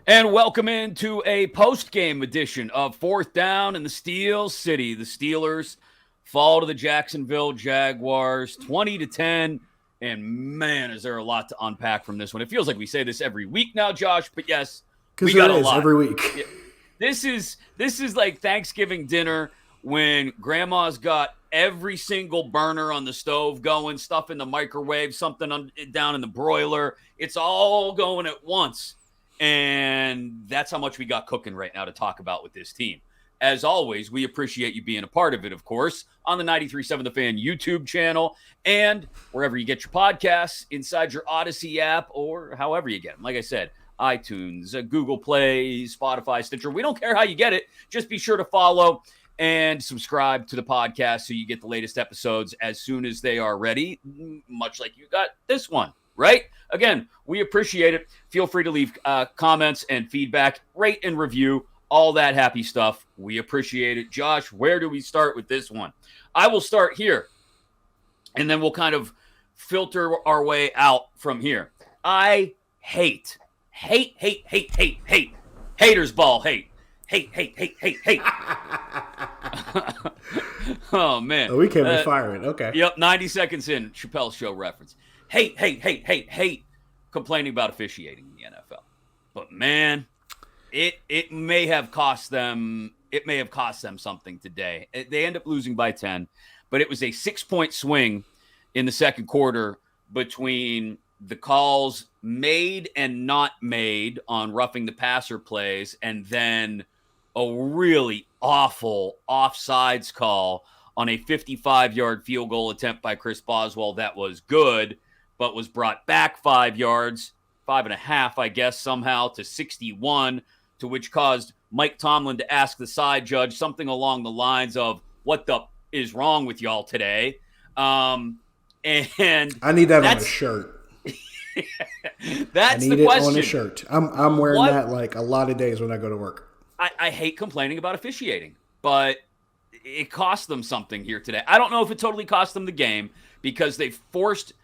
And welcome into a post-game edition of Fourth Down in the Steel City. The Steelers fall to the Jacksonville Jaguars 20-10. And man, is there a lot to unpack from this one. It feels like we say this every week now, Josh, but yes, we got a lot. Every week. Yeah. This is like Thanksgiving dinner when grandma's got every single burner on the stove going, stuff in the microwave, something down in the broiler. It's all going at once. And that's how much we got cooking right now to talk about with this team. As always, we appreciate you being a part of it, of course, on the 93.7 The Fan YouTube channel and wherever you get your podcasts, inside your Odyssey app, or however you get them. Like I said, iTunes, Google Play, Spotify, Stitcher. We don't care how you get it. Just be sure to follow and subscribe to the podcast so you get the latest episodes as soon as they are ready, much like you got this one. Right? Again, we appreciate it. Feel free to leave comments and feedback, rate and review, all that happy stuff. We appreciate it. Josh, where do we start with this one? I will start here, and then we'll kind of filter our way out from here. I hate. Haters ball hate. Hate. Oh, man. Oh, we can't be firing. Okay. Yep, 90 seconds in, Chappelle's Show reference. Hate complaining about officiating in the NFL. But man, it may have cost them something today. They end up losing by 10, but it was a 6-point swing in the second quarter between the calls made and not made on roughing the passer plays and then a really awful offsides call on a 55-yard field goal attempt by Chris Boswell that was good, but was brought back 5 yards, 5.5, I guess, somehow to 61, to which caused Mike Tomlin to ask the side judge something along the lines of, "What the is wrong with y'all today?" And I need that on a shirt. That's the question. I need it on a shirt. I'm wearing that like a lot of days when I go to work. I hate complaining about officiating, but it cost them something here today. I don't know if it totally cost them the game because they forced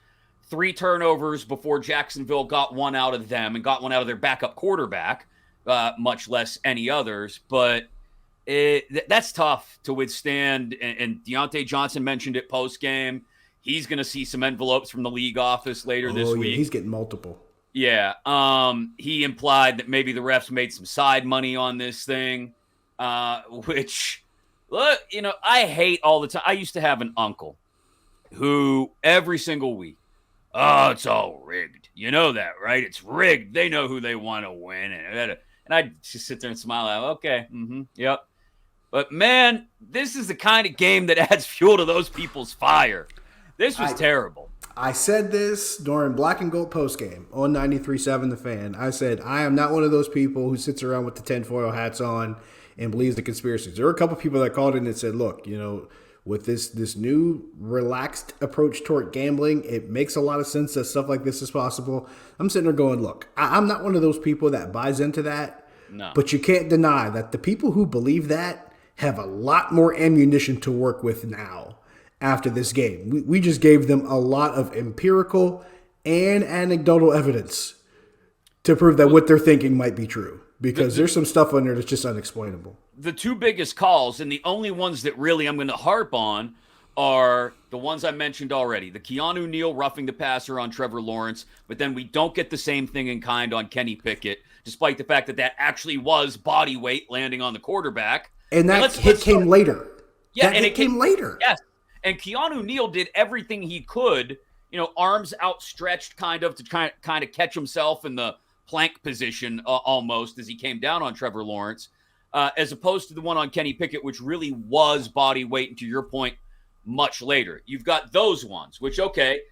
3 turnovers before Jacksonville got one out of them and got one out of their backup quarterback, much less any others. But that's tough to withstand. And Diontae Johnson mentioned it post-game. He's going to see some envelopes from the league office later this week. He's getting multiple. Yeah. He implied that maybe the refs made some side money on this thing, which, look, I hate all the time. I used to have an uncle who every single week, "Oh, it's all rigged. You know that, right? It's rigged. They know who they want to win." And I'd just sit there and smile. Okay, yep. But, man, this is the kind of game that adds fuel to those people's fire. This was terrible. I said this during Black and Gold postgame on 93.7 The Fan. I said, I am not one of those people who sits around with the tinfoil hats on and believes the conspiracies. There were a couple people that called in and said, look, with this new relaxed approach toward gambling, it makes a lot of sense that stuff like this is possible. I'm sitting there going, look, I'm not one of those people that buys into that. No. But you can't deny that the people who believe that have a lot more ammunition to work with now after this game. We just gave them a lot of empirical and anecdotal evidence to prove that what they're thinking might be true. Because there's some stuff on there that's just unexplainable. The 2 biggest calls, and the only ones that really I'm going to harp on, are the ones I mentioned already. The Keanu Neal roughing the passer on Trevor Lawrence, but then we don't get the same thing in kind on Kenny Pickett, despite the fact that actually was body weight landing on the quarterback. And that hit came later. Yeah, and it came later. Yes. And Keanu Neal did everything he could, arms outstretched kind of to kind of catch himself in the plank position almost as he came down on Trevor Lawrence, as opposed to the one on Kenny Pickett, which really was body weight, and to your point, much later. You've got those ones, which, okay,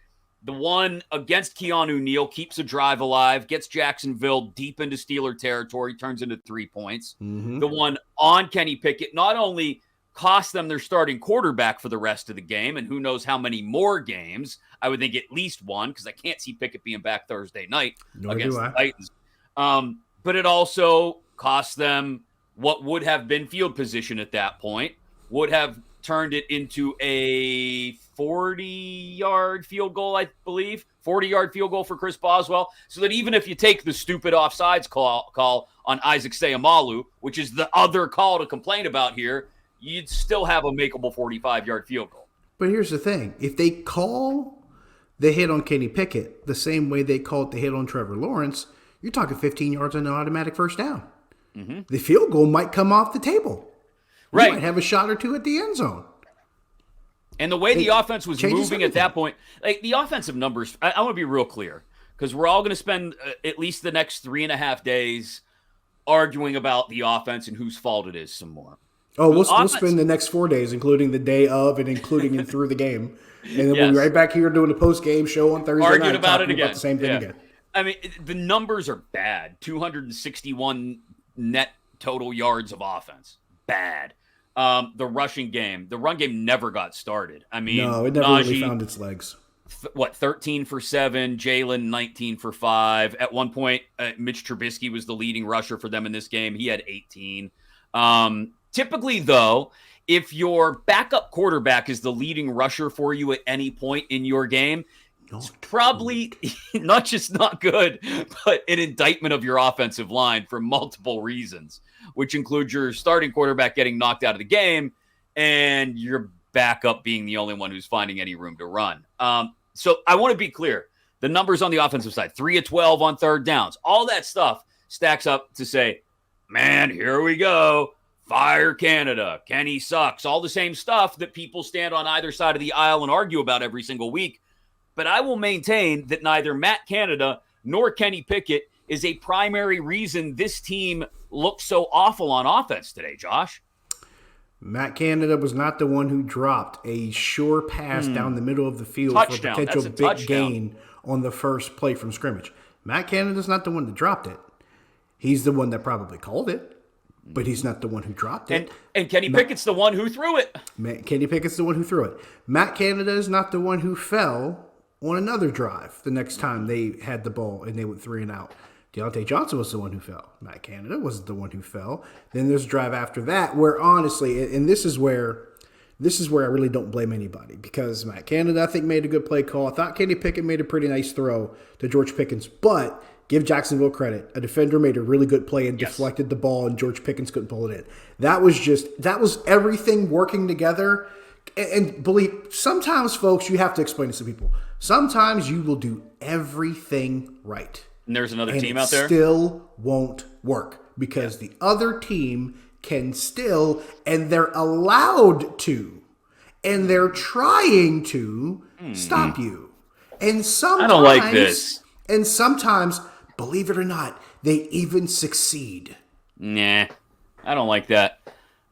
the one against Keanu Neal keeps a drive alive, gets Jacksonville deep into Steeler territory, turns into 3 points. Mm-hmm. The one on Kenny Pickett not only cost them their starting quarterback for the rest of the game, and who knows how many more games. I would think at least one, because I can't see Pickett being back Thursday night against the Titans. But it also cost them what would have been field position at that point, would have turned it into a 40-yard field goal, I believe. 40-yard field goal for Chris Boswell. So that even if you take the stupid offsides call on Isaac Seumalo, which is the other call to complain about here, you'd still have a makeable 45-yard field goal. But here's the thing. If they call the hit on Kenny Pickett the same way they called the hit on Trevor Lawrence, you're talking 15 yards on an automatic first down. Mm-hmm. The field goal might come off the table. Right. You might have a shot or two at the end zone. And the way the offense was moving at that point, like the offensive numbers, I want to be real clear, because we're all going to spend at least the next 3.5 days arguing about the offense and whose fault it is some more. Oh, we'll spend the next 4 days, including the day of and including and through the game. And then we'll be right back here doing the post-game show on Thursday arguing night. About it again. About the same thing again. I mean, the numbers are bad. 261 net total yards of offense. Bad. The rushing game. The run game never got started. I mean, no, it never really found its legs. 13 for 7, Jalen 19 for 5. At one point, Mitch Trubisky was the leading rusher for them in this game. He had 18. Typically, though, if your backup quarterback is the leading rusher for you at any point in your game, it's probably not just not good, but an indictment of your offensive line for multiple reasons, which includes your starting quarterback getting knocked out of the game and your backup being the only one who's finding any room to run. So I want to be clear. The numbers on the offensive side, 3 of 12 on third downs, all that stuff stacks up to say, man, here we go. Fire Canada. Kenny sucks. All the same stuff that people stand on either side of the aisle and argue about every single week. But I will maintain that neither Matt Canada nor Kenny Pickett is a primary reason this team looks so awful on offense today, Josh. Matt Canada was not the one who dropped a sure pass down the middle of the field touchdown. For a potential big gain on the first play from scrimmage. Matt Canada's not the one that dropped it. He's the one that probably called it, but he's not the one who dropped it. And Kenny Pickett's the one who threw it. Kenny Pickett's the one who threw it. Matt Canada is not the one who fell on another drive the next time they had the ball and they went 3 and out. Diontae Johnson was the one who fell. Matt Canada wasn't the one who fell. Then there's a drive after that where honestly, and this is where I really don't blame anybody, because Matt Canada, I think, made a good play call. I thought Kenny Pickett made a pretty nice throw to George Pickens, but give Jacksonville credit. A defender made a really good play and deflected the ball, and George Pickens couldn't pull it in. That was everything working together. And believe, sometimes, folks, you have to explain to some people. Sometimes you will do everything right. And there's another team out there? Still won't work because the other team can still, and they're allowed to, and they're trying to stop you. And sometimes, I don't like this. And sometimes, believe it or not, they even succeed. Nah, I don't like that.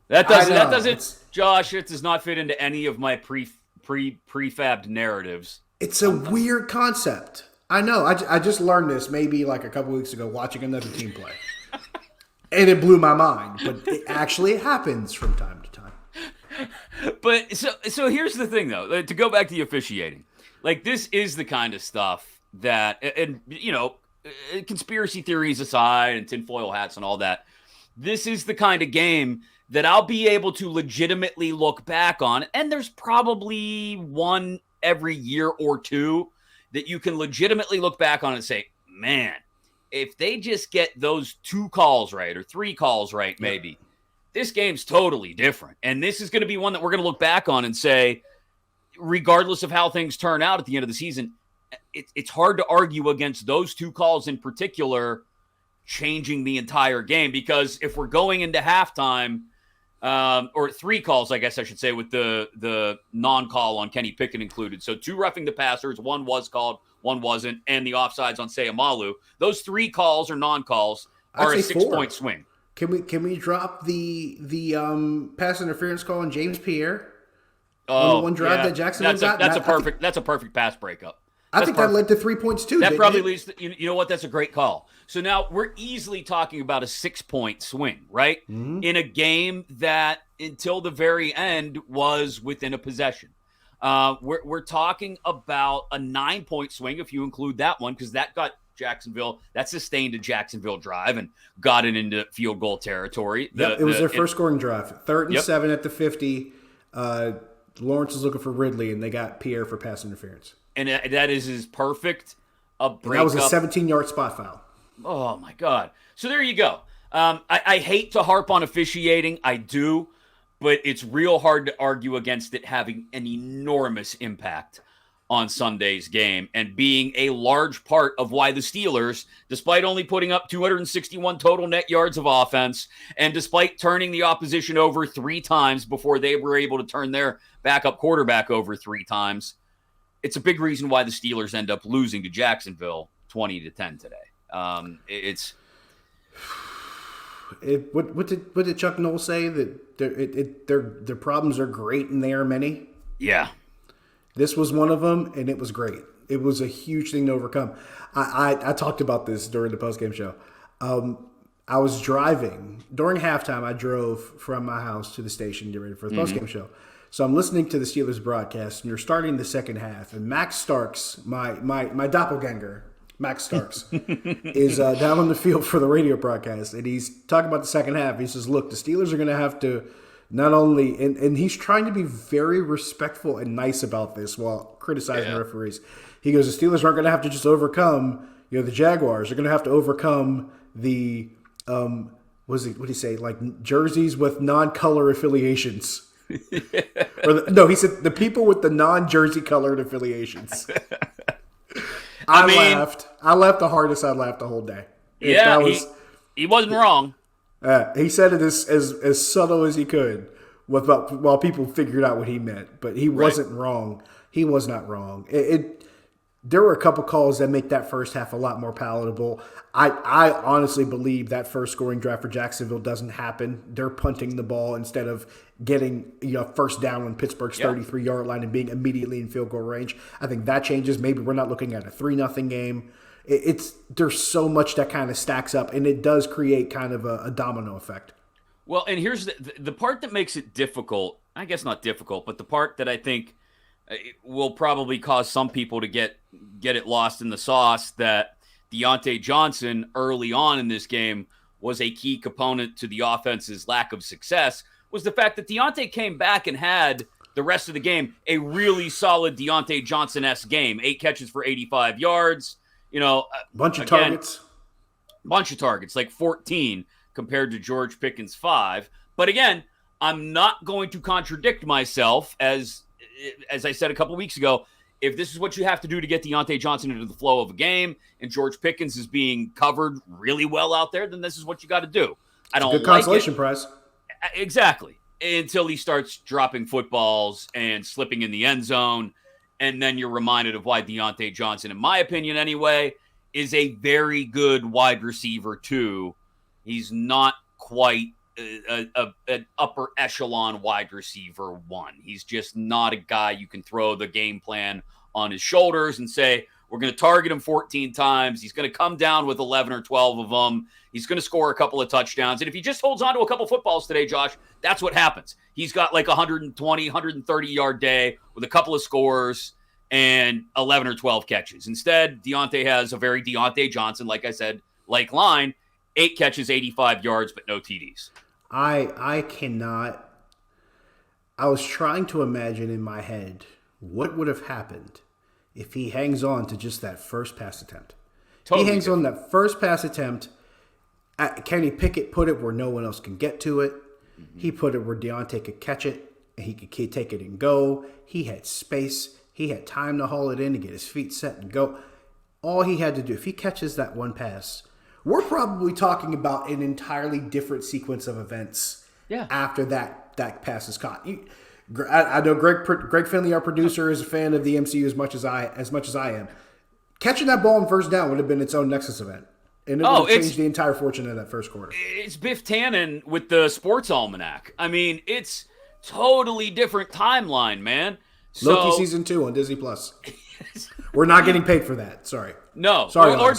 That doesn't, Josh, it does not fit into any of my prefabbed narratives. It's a weird concept. I know. I just learned this maybe like a couple weeks ago watching another team play. And it blew my mind. But it actually happens from time to time. But so here's the thing, though. To go back to the officiating. Like, this is the kind of stuff that, and you know, conspiracy theories aside and tinfoil hats and all that, this is the kind of game that I'll be able to legitimately look back on. And there's probably one every year or two that you can legitimately look back on and say, man, if they just get those 2 calls right or 3 calls right, maybe, this game's totally different. And this is going to be one that we're going to look back on and say, regardless of how things turn out at the end of the season, it's hard to argue against those 2 calls in particular changing the entire game. Because if we're going into halftime, or 3 calls, I guess I should say, with the non-call on Kenny Pickett included. So 2 roughing the passers, 1 was called, 1 wasn't, and the offsides on Seumalo. Those 3 calls or non-calls are a 6-point swing. Can we drop the pass interference call on James Pierre? On the one drive that Jacksonville got? That's a perfect pass breakup. I think that led to 3 points too. That probably leads to, you know what? That's a great call. So now we're easily talking about a 6-point swing, right? Mm-hmm. In a game that until the very end was within a possession. We're talking about a 9-point swing if you include that one, because that got Jacksonville, that sustained a Jacksonville drive and got it into field goal territory. It was their first scoring drive. 3rd and 7 at the 50. Lawrence is looking for Ridley, and they got Pierre for pass interference. And that is as perfect a breakup. And that was a 17-yard spot foul. Oh, my God. So there you go. I hate to harp on officiating. I do. But it's real hard to argue against it having an enormous impact on Sunday's game and being a large part of why the Steelers, despite only putting up 261 total net yards of offense and despite turning the opposition over 3 times before they were able to turn their backup quarterback over 3 times, it's a big reason why the Steelers end up losing to Jacksonville 20-10 today. What did Chuck Noll say? That their problems are great and they are many? Yeah. This was one of them, and it was great. It was a huge thing to overcome. I talked about this during the postgame show. I was driving. During halftime, I drove from my house to the station to get ready for the postgame show. So I'm listening to the Steelers broadcast, and you're starting the second half. And Max Starks, my doppelganger, Max Starks, is down on the field for the radio broadcast. And he's talking about the second half. He says, look, the Steelers are going to have to not only – and he's trying to be very respectful and nice about this while criticizing the referees. He goes, the Steelers aren't going to have to just overcome, the Jaguars. They're going to have to overcome the what did he say? Like jerseys with non-color affiliations. He said the people with the non-jersey colored affiliations. I laughed. I laughed the hardest I laughed the whole day. He wasn't wrong. He said it as subtle as he could while people figured out what he meant. But he wasn't wrong. He was not wrong. There were a couple calls that make that first half a lot more palatable. I honestly believe that first scoring drive for Jacksonville doesn't happen. They're punting the ball instead of getting first down on Pittsburgh's 33-yard line and being immediately in field goal range. I think that changes. Maybe we're not looking at a 3-0 game. There's so much that kind of stacks up, and it does create kind of a domino effect. Well, and here's the part that makes it difficult. I guess not difficult, but the part that I think will probably cause some people to get it lost in the sauce, that Diontae Johnson early on in this game was a key component to the offense's lack of success, was the fact that Diontae came back and had the rest of the game a really solid Diontae Johnson-esque game. 8 catches for 85 yards. Bunch of targets, like 14 compared to George Pickens' 5. But again, I'm not going to contradict myself as I said a couple weeks ago. If this is what you have to do to get Diontae Johnson into the flow of a game and George Pickens is being covered really well out there, then this is what you got to do. I don't like it. Good consolation prize. Exactly. Until he starts dropping footballs and slipping in the end zone. And then you're reminded of why Diontae Johnson, in my opinion anyway, is a very good wide receiver too. He's not quite an upper echelon wide receiver 1. He's just not a guy you can throw the game plan on his shoulders and say, we're going to target him 14 times. He's going to come down with 11 or 12 of them. He's going to score a couple of touchdowns. And if he just holds on to a couple footballs today, Josh, that's what happens. He's got like 120, 130-yard day with a couple of scores and 11 or 12 catches. Instead, Diontae has a very Diontae Johnson, like I said, like line, 8 catches, 85 yards, but no TDs. I cannot. I was trying to imagine in my head what would have happened if he hangs on to just that first pass attempt. Totally he hangs different. On that first pass attempt. Kenny Pickett put it where no one else can get to it. Mm-hmm. He put it where Diontae could catch it and he could take it and go. He had space. He had time to haul it in and get his feet set and go. All he had to do, if he catches that one pass, we're probably talking about an entirely different sequence of events after that pass is caught. I know Greg Finley, our producer, is a fan of the MCU as much as I am. Catching that ball on first down would have been its own Nexus event. And it would have changed the entire fortune of that first quarter. It's Biff Tannen with the Sports Almanac. I mean, it's totally different timeline, man. Loki season 2 on Disney Plus. We're not getting paid for that. Sorry. No. Sorry. Or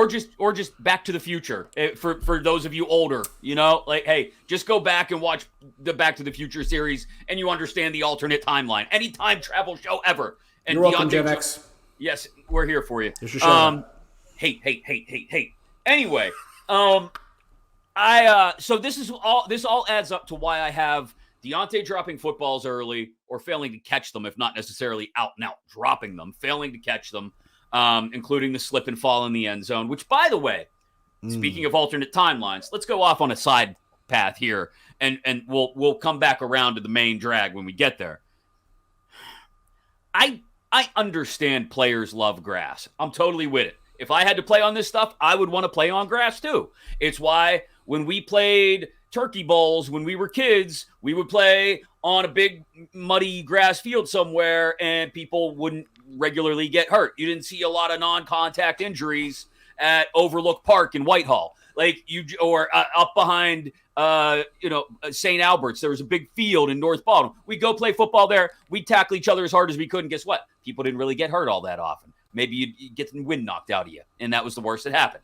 just Back to the Future for those of you older. Like, hey, just go back and watch the Back to the Future series, and you understand the alternate timeline. Any time travel show ever. And you're welcome, Gen X. Yes, we're here for you. It's your show. Hate. Anyway, so this all adds up to why I have Diontae dropping footballs early or failing to catch them, if not necessarily out and out dropping them, failing to catch them, including the slip and fall in the end zone, which, by the way, speaking of alternate timelines, let's go off on a side path here, and we'll come back around to the main drag when we get there. I understand players love grass. I'm totally with it. If I had to play on this stuff, I would want to play on grass too. It's why when we played turkey bowls when we were kids, we would play on a big muddy grass field somewhere and people wouldn't regularly get hurt. You didn't see a lot of non-contact injuries at Overlook Park in Whitehall. Up behind St. Albert's, there was a big field in North Baldwin. We'd go play football there. We'd tackle each other as hard as we could, and guess what? People didn't really get hurt all that often. Maybe you'd get the wind knocked out of you, and that was the worst that happened.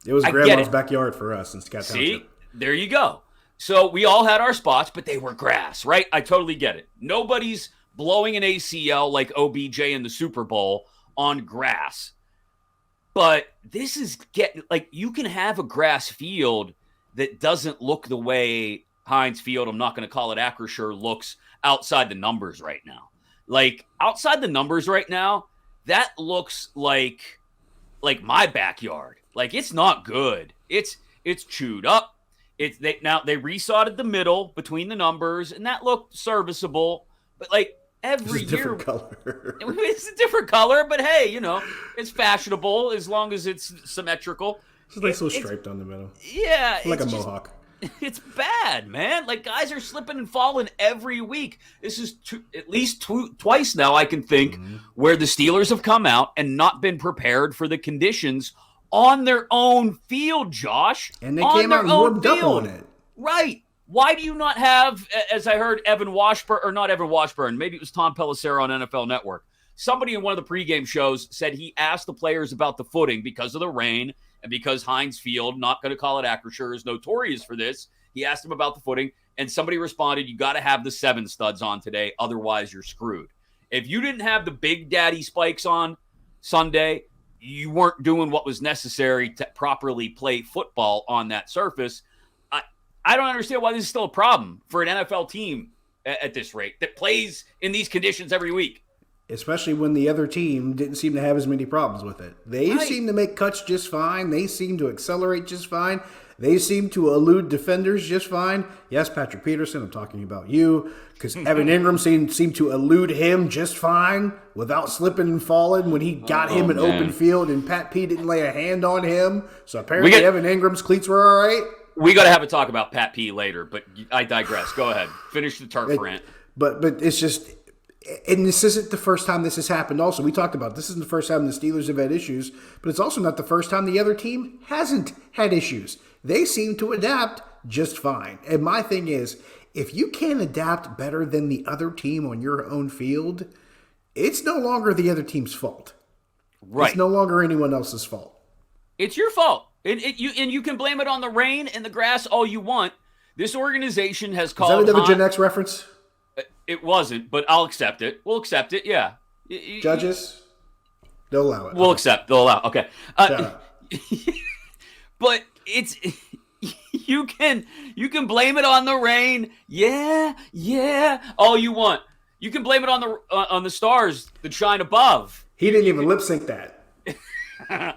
It was grandma's backyard for us in Scott Township. See, there you go. So we all had our spots, but they were grass, right? I totally get it. Nobody's blowing an ACL like OBJ in the Super Bowl on grass. But this is you can have a grass field that doesn't look the way Heinz Field, I'm not going to call it Acrisure, looks outside the numbers right now. Like, outside the numbers right now, that looks like my backyard. Like, it's not good. It's chewed up. They resodded the middle between the numbers, and that looked serviceable. But like every it's a year, different color. It's a different color. But hey, it's fashionable as long as it's symmetrical. It's a nice little stripe down the middle. Yeah, like a mohawk. It's bad, man. Like, guys are slipping and falling every week. This is at least twice now I can think where the Steelers have come out and not been prepared for the conditions on their own field, Josh. And they came out and warmed up on it. Right. Why do you not have, as I heard not Evan Washburn, maybe it was Tom Pelissero on NFL Network. Somebody in one of the pregame shows said he asked the players about the footing because of the rain and because Heinz Field, not going to call it Acrisure, is notorious for this. He asked them about the footing, and somebody responded, you got to have the 7 studs on today, otherwise you're screwed. If you didn't have the Big Daddy spikes on Sunday, you weren't doing what was necessary to properly play football on that surface. I don't understand why this is still a problem for an NFL team at this rate that plays in these conditions every week. Especially when the other team didn't seem to have as many problems with it. They seem to make cuts just fine. They seem to accelerate just fine. They seem to elude defenders just fine. Yes, Patrick Peterson, I'm talking about you. Because Evan Ingram seemed to elude him just fine without slipping and falling when he got him in open field, and Pat P didn't lay a hand on him. So apparently Evan Ingram's cleats were all right. We got to have a talk about Pat P later, but I digress. Go ahead. Finish the turf rant. But it's just... And this isn't the first time this has happened also. We talked about this isn't the first time the Steelers have had issues, but it's also not the first time the other team hasn't had issues. They seem to adapt just fine. And my thing is, if you can't adapt better than the other team on your own field, it's no longer the other team's fault. Right. It's no longer anyone else's fault. It's your fault. And you can blame it on the rain and the grass all you want. This organization has called... Is that another Gen X reference? It wasn't, but I'll accept it. We'll accept it, yeah. Judges? They'll allow it. We'll accept. They'll allow. Okay. But it's... You can blame it on the rain. Yeah, all you want. You can blame it on the stars that shine above. He didn't even lip sync that.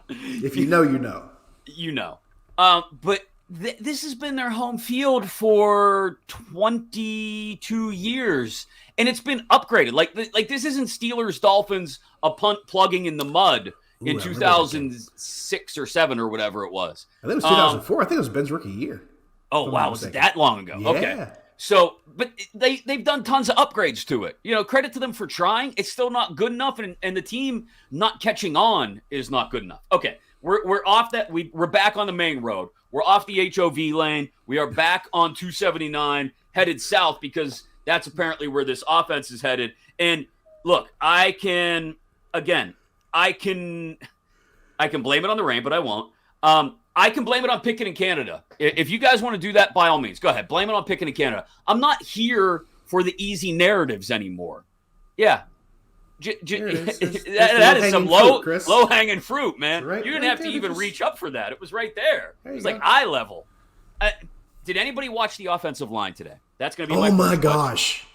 If you know, you know. You know. But this has been their home field for 22 years, and it's been upgraded. Like this isn't Steelers Dolphins a punt plugging in the mud in 2006 or 7 or whatever it was. I think it was 2004. I think it was Ben's rookie year. Oh wow, was it that long ago? Yeah. Okay. So, but they've done tons of upgrades to it. Credit to them for trying. It's still not good enough, and the team not catching on is not good enough. Okay, we're off that. We're back on the main road. We're off the HOV lane. We are back on 279, headed south because that's apparently where this offense is headed. And look, I can blame it on the rain, but I won't. I can blame it on Pickett in Canada. If you guys want to do that, by all means, go ahead. Blame it on Pickett in Canada. I'm not here for the easy narratives anymore. Yeah. That is some low-hanging fruit, man. Right, you didn't have to even reach up for that. It was right there. It was like eye level. Did anybody watch the offensive line today? That's going to be Oh my first gosh.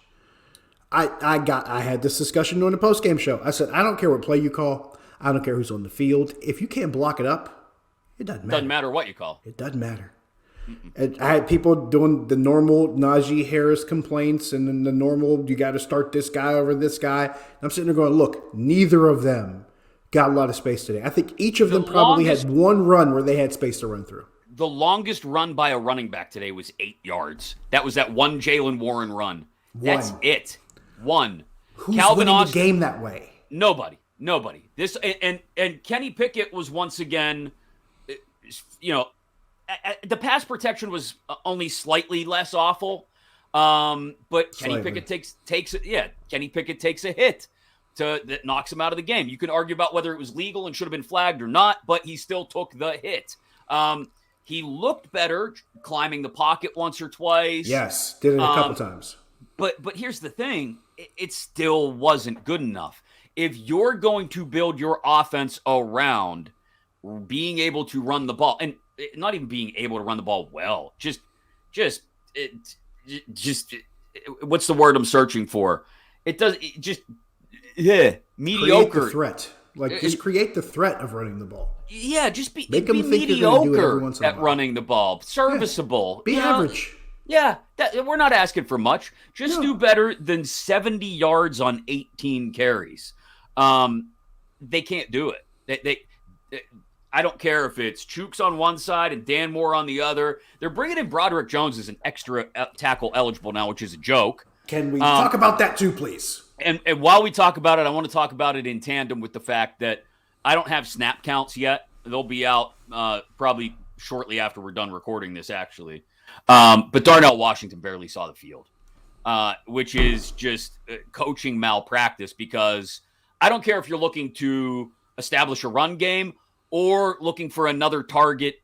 I had this discussion during the postgame show. I said, I don't care what play you call. I don't care who's on the field. If you can't block it up, it doesn't matter. Doesn't matter what you call. It doesn't matter. And I had people doing the normal Najee Harris complaints and then the normal, you got to start this guy over this guy. And I'm sitting there going, look, neither of them got a lot of space today. I think each of them probably had one run where they had space to run through. The longest run by a running back today was 8 yards. That was that one Jaylen Warren run. That's it. One. Who's Calvin winning Austin, the game that way? Nobody. This and Kenny Pickett was once again, the pass protection was only slightly less awful. But Kenny Pickett takes it. Yeah, Kenny Pickett takes a hit that knocks him out of the game. You can argue about whether it was legal and should have been flagged or not, but he still took the hit. He looked better climbing the pocket once or twice. Yes, did it a couple times. But here's the thing. It still wasn't good enough. If you're going to build your offense around being able to run the ball, and not even being able to run the ball well, just what's the word I'm searching for? Mediocre. Create the threat. Just create the threat of running the ball. Yeah, just be mediocre at running the ball. Serviceable. Yeah, be average. Yeah, we're not asking for much. Just do better than 70 yards on 18 carries. They can't do it. I don't care if it's Chooks on one side and Dan Moore on the other. They're bringing in Broderick Jones as an extra tackle eligible now, which is a joke. Can we talk about that too, please? And while we talk about it, I want to talk about it in tandem with the fact that I don't have snap counts yet. They'll be out probably shortly after we're done recording this, actually. But Darnell Washington barely saw the field, which is just coaching malpractice, because I don't care if you're looking to establish a run game or looking for another target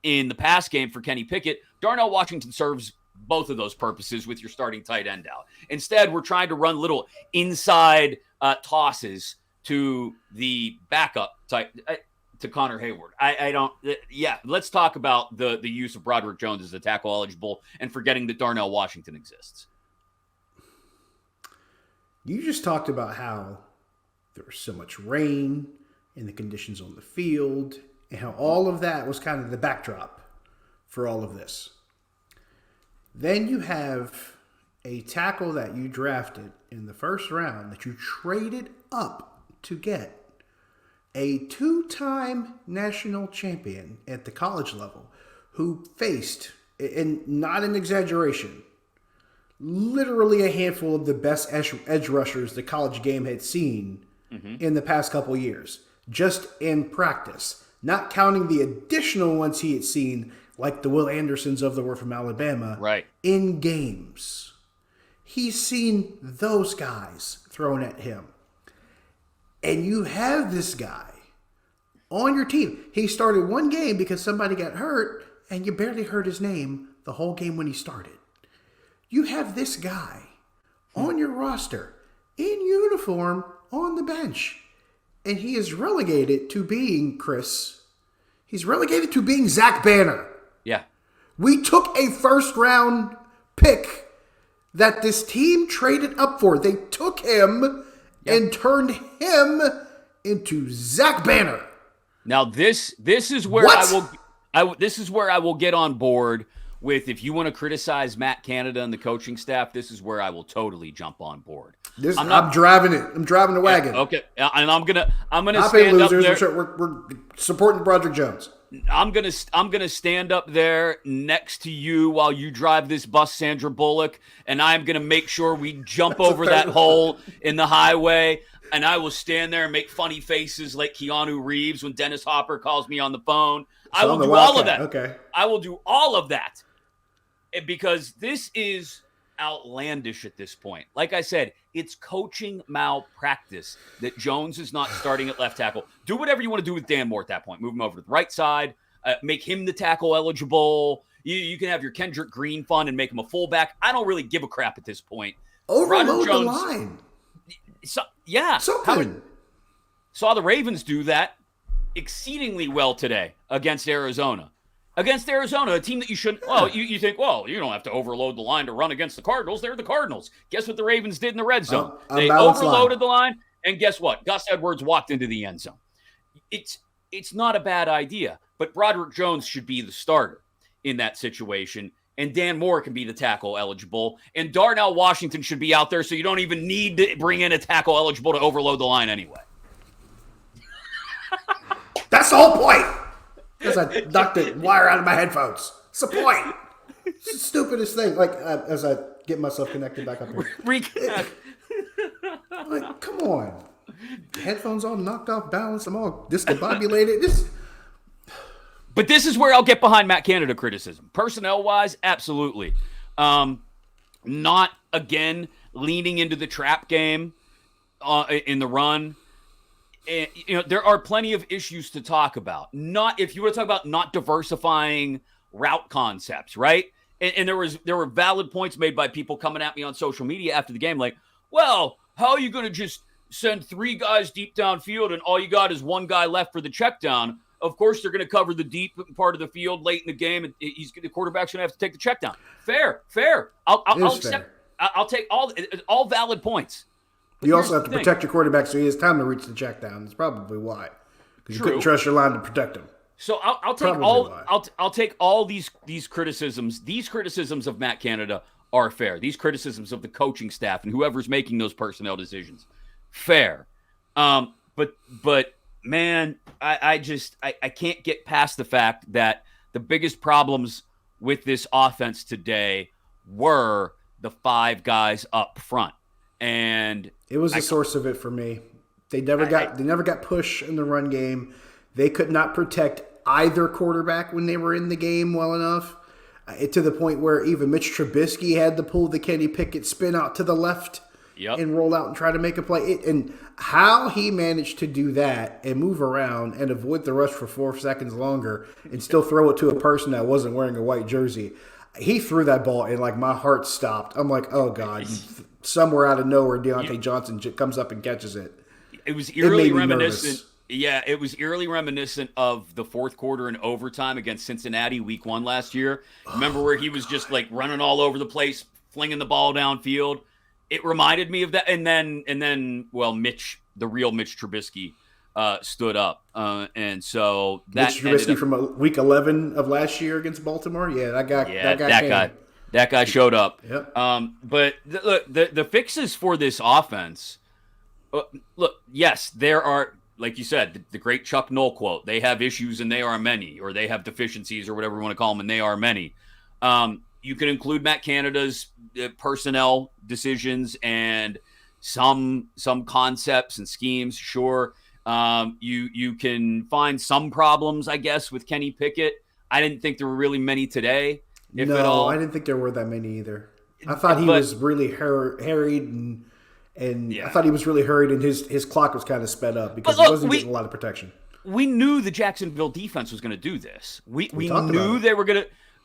in the pass game for Kenny Pickett. Darnell Washington serves both of those purposes with your starting tight end out. Instead, we're trying to run little inside tosses to the backup type to Connor Hayward. Let's talk about the use of Broderick Jones as a tackle eligible and forgetting that Darnell Washington exists. You just talked about how there was so much rain and the conditions on the field and how all of that was kind of the backdrop for all of this. Then you have a tackle that you drafted in the first round that you traded up to get, a two-time national champion at the college level who faced, and not an exaggeration, literally a handful of the best edge rushers the college game had seen in the past couple years, just in practice, not counting the additional ones he had seen, like the Will Andersons of the world from Alabama, right, in games. He's seen those guys thrown at him. And you have this guy on your team. He started one game because somebody got hurt, and you barely heard his name the whole game when he started. You have this guy on your roster, in uniform, on the bench. And he is relegated to being, he's relegated to being Zach Banner. Yeah. We took a first-round pick that this team traded up for. They took him and turned him into Zach Banner. Now this is where this is where I will get on board with, if you want to criticize Matt Canada and the coaching staff, this is where I will totally jump on board. I'm driving it. I'm driving the wagon. Yeah, okay, and I'm gonna Not stand losers. up there. We're supporting Broderick Jones. I'm gonna stand up there next to you while you drive this bus, Sandra Bullock, and I'm gonna make sure we jump over that hole in the highway. And I will stand there and make funny faces like Keanu Reeves when Dennis Hopper calls me on the phone. I will do all of that. Okay. I will do all of that, because this is outlandish at this point. Like I said, it's coaching malpractice that Jones is not starting at left tackle. Do whatever you want to do with Dan Moore at that point. Move him over to the right side. Make him the tackle eligible. You can have your Kendrick Green fund and make him a fullback. I don't really give a crap at this point. Overload the line. Something. Saw the Ravens do that exceedingly well today against Arizona. against Arizona, a team that you shouldn't. Well, you think, well, you don't have to overload the line to run against the Cardinals. They're the Cardinals. Guess what the Ravens did in the red zone? They overloaded the line, and guess what? Gus Edwards walked into the end zone. It's not a bad idea, but Broderick Jones should be the starter in that situation, and Dan Moore can be the tackle eligible, and Darnell Washington should be out there, so you don't even need to bring in a tackle eligible to overload the line anyway. That's the whole point. Because I knocked the wire out of my headphones. It's the point. It's the stupidest thing. Like, as I get myself connected back up here. Reconnect. Like, come on. Headphones all knocked off balance. I'm all discombobulated. But this is where I'll get behind Matt Canada criticism. Personnel-wise, absolutely. Not, again, leaning into the trap game in the run. There are plenty of issues to talk about. Not if you want to talk about not diversifying route concepts, right? And there were valid points made by people coming at me on social media after the game, like, well, how are you going to just send 3 guys deep downfield and all you got is 1 guy left for the check down? Of course, they're going to cover the deep part of the field late in the game, and the quarterback's going to have to take the check down. Fair. I'll accept. Fair. I'll take all valid points. You also have to protect your quarterback so he has time to reach the check down. That's probably why. Because you couldn't trust your line to protect him. So I'll take all these criticisms. These criticisms of Matt Canada are fair. These criticisms of the coaching staff and whoever's making those personnel decisions, fair. But man, I can't get past the fact that the biggest problems with this offense today were the 5 guys up front. And it was the source of it for me. They never got push in the run game. They could not protect either quarterback when they were in the game well enough. To the point where even Mitch Trubisky had to pull the Kenny Pickett spin out to the left and roll out and try to make a play. And how he managed to do that and move around and avoid the rush for 4 seconds longer and still throw it to a person that wasn't wearing a white jersey. He threw that ball and like my heart stopped. I'm like, oh God. Somewhere out of nowhere, Diontae Johnson comes up and catches it. It was eerily reminiscent. Nervous. Yeah, it was eerily reminiscent of the fourth quarter in overtime against Cincinnati week 1 last year. Remember where he was just like running all over the place, flinging the ball downfield? It reminded me of that. And then, well, the real Mitch Trubisky stood up. And so that Mitch Trubisky from week 11 of last year against Baltimore? Yeah, that guy showed up. Yep. But the fixes for this offense, look, yes, there are, like you said, the great Chuck Noll quote, they have issues and they are many, or they have deficiencies or whatever you want to call them, and they are many. You can include Matt Canada's personnel decisions and some concepts and schemes, sure. You can find some problems, I guess, with Kenny Pickett. I didn't think there were really many today. If at all. I didn't think there were that many either. I thought he was really harried and I thought he was really hurried and his clock was kind of sped up because he wasn't getting a lot of protection. We knew the Jacksonville defense was going to do this. We knew they were going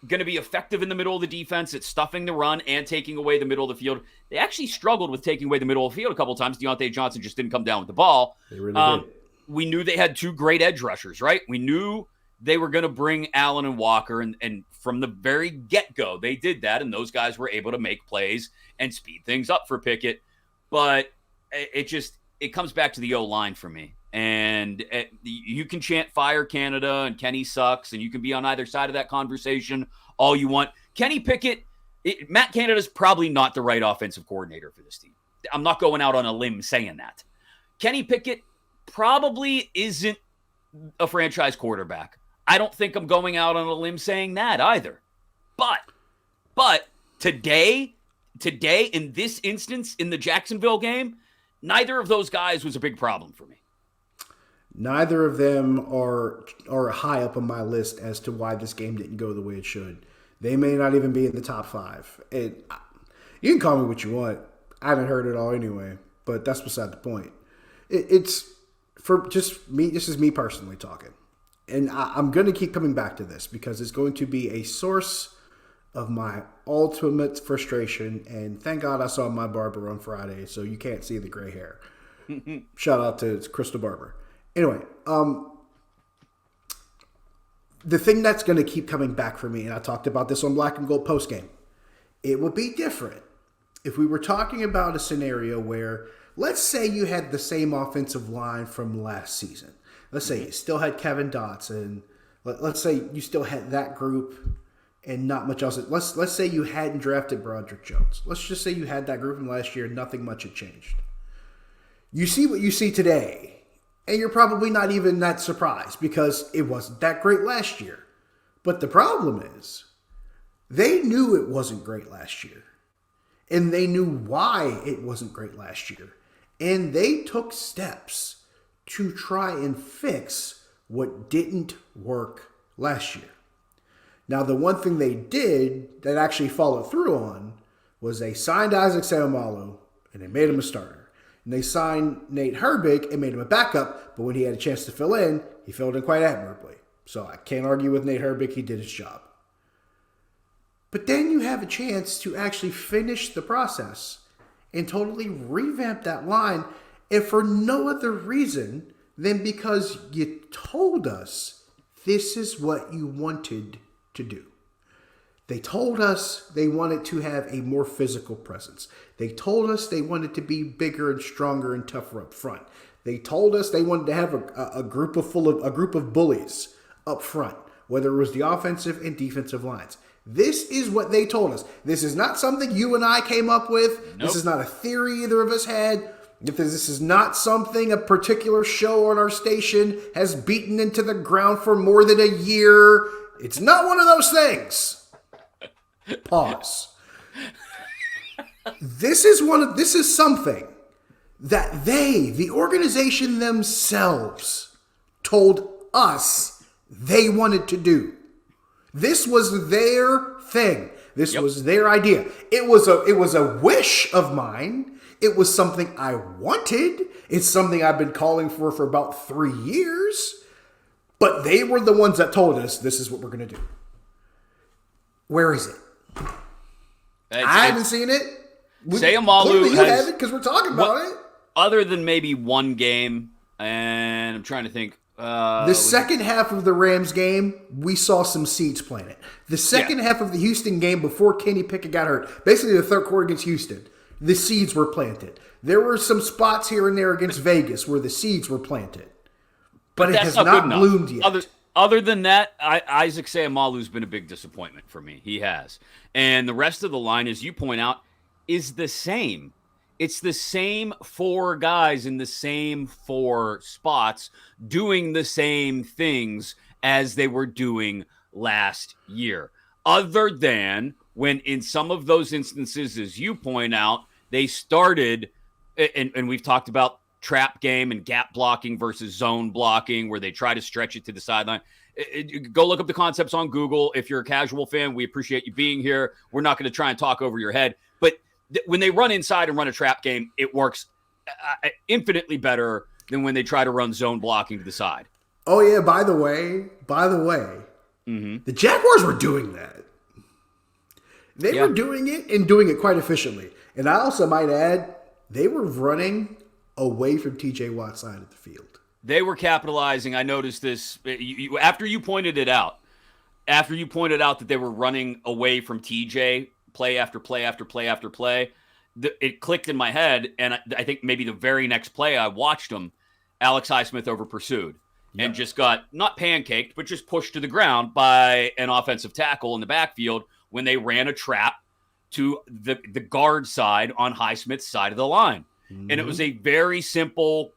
to be effective in the middle of the defense at stuffing the run and taking away the middle of the field. They actually struggled with taking away the middle of the field a couple of times. Diontae Johnson just didn't come down with the ball. They really did. We knew they had 2 great edge rushers, right? We knew they were going to bring Allen and Walker, and from the very get-go, they did that, and those guys were able to make plays and speed things up for Pickett. But it comes back to the O-line for me. And you can chant fire Canada and Kenny sucks, and you can be on either side of that conversation all you want. Kenny Pickett, Matt Canada's probably not the right offensive coordinator for this team. I'm not going out on a limb saying that. Kenny Pickett probably isn't a franchise quarterback. I don't think I'm going out on a limb saying that either. But today, in this instance, in the Jacksonville game, neither of those guys was a big problem for me. Neither of them are high up on my list as to why this game didn't go the way it should. They may not even be in the top 5. You can call me what you want. I haven't heard it all anyway, but that's beside the point. It's for just me. This is me personally talking. And I'm going to keep coming back to this because it's going to be a source of my ultimate frustration. And thank God I saw my barber on Friday, so you can't see the gray hair. Shout out to Crystal Barber. Anyway, the thing that's going to keep coming back for me, and I talked about this on Black and Gold postgame, it would be different if we were talking about a scenario where, let's say you had the same offensive line from last season. Let's say you still had Kevin Dotson. Let's say you still had that group and not much else. Let's say you hadn't drafted Broderick Jones. Let's just say you had that group from last year and nothing much had changed. You see what you see today, and you're probably not even that surprised because it wasn't that great last year. But the problem is, they knew it wasn't great last year. And they knew why it wasn't great last year. And they took steps to try and fix what didn't work last year. Now, the one thing they did that actually followed through on was they signed Isaac Seumalo and they made him a starter. And they signed Nate Herbig and made him a backup, but when he had a chance to fill in, he filled in quite admirably. So I can't argue with Nate Herbig. He did his job. But then you have a chance to actually finish the process and totally revamp that line, and for no other reason than because you told us this is what you wanted to do. They told us they wanted to have a more physical presence. They told us they wanted to be bigger and stronger and tougher up front. They told us they wanted to have a group of bullies up front, whether it was the offensive and defensive lines. This is what they told us. This is not something you and I came up with. Nope. This is not a theory either of us had. This is not something a particular show on our station has beaten into the ground for more than a year. It's not one of those things. Pause. This is something that the organization themselves, told us they wanted to do. This was their thing. This was their idea. It was a wish of mine. It was something I wanted. It's something I've been calling for about 3 years. But they were the ones that told us this is what we're going to do. Where is it? I haven't seen it. Seumalo you have it because we're talking about it. Other than maybe one game, and I'm trying to think. The second half of the Rams game, we saw some seeds planted. The second half of the Houston game before Kenny Pickett got hurt, basically the third quarter against Houston, the seeds were planted. There were some spots here and there against Vegas where the seeds were planted. But it has not bloomed yet. Other than that, Isaac Seumalo's been a big disappointment for me. He has. And the rest of the line, as you point out, is the same. It's the same four guys in the same four spots doing the same things as they were doing last year. Other than when in some of those instances, as you point out, they started, and we've talked about trap game and gap blocking versus zone blocking where they try to stretch it to the sideline. Go look up the concepts on Google. If you're a casual fan, we appreciate you being here. We're not going to try and talk over your head. But when they run inside and run a trap game, it works infinitely better than when they try to run zone blocking to the side. Oh, yeah. By the way, the Jaguars were doing that. They were doing it and doing it quite efficiently. And I also might add, they were running away from T.J. Watt's side of the field. They were capitalizing. I noticed this after you pointed it out. After you pointed out that they were running away from TJ play after play after play after play, it clicked in my head, and I think maybe the very next play I watched him, Alex Highsmith over pursued and just got not pancaked, but just pushed to the ground by an offensive tackle in the backfield when they ran a trap to the guard side on Highsmith's side of the line. Mm-hmm. And it was a very simple,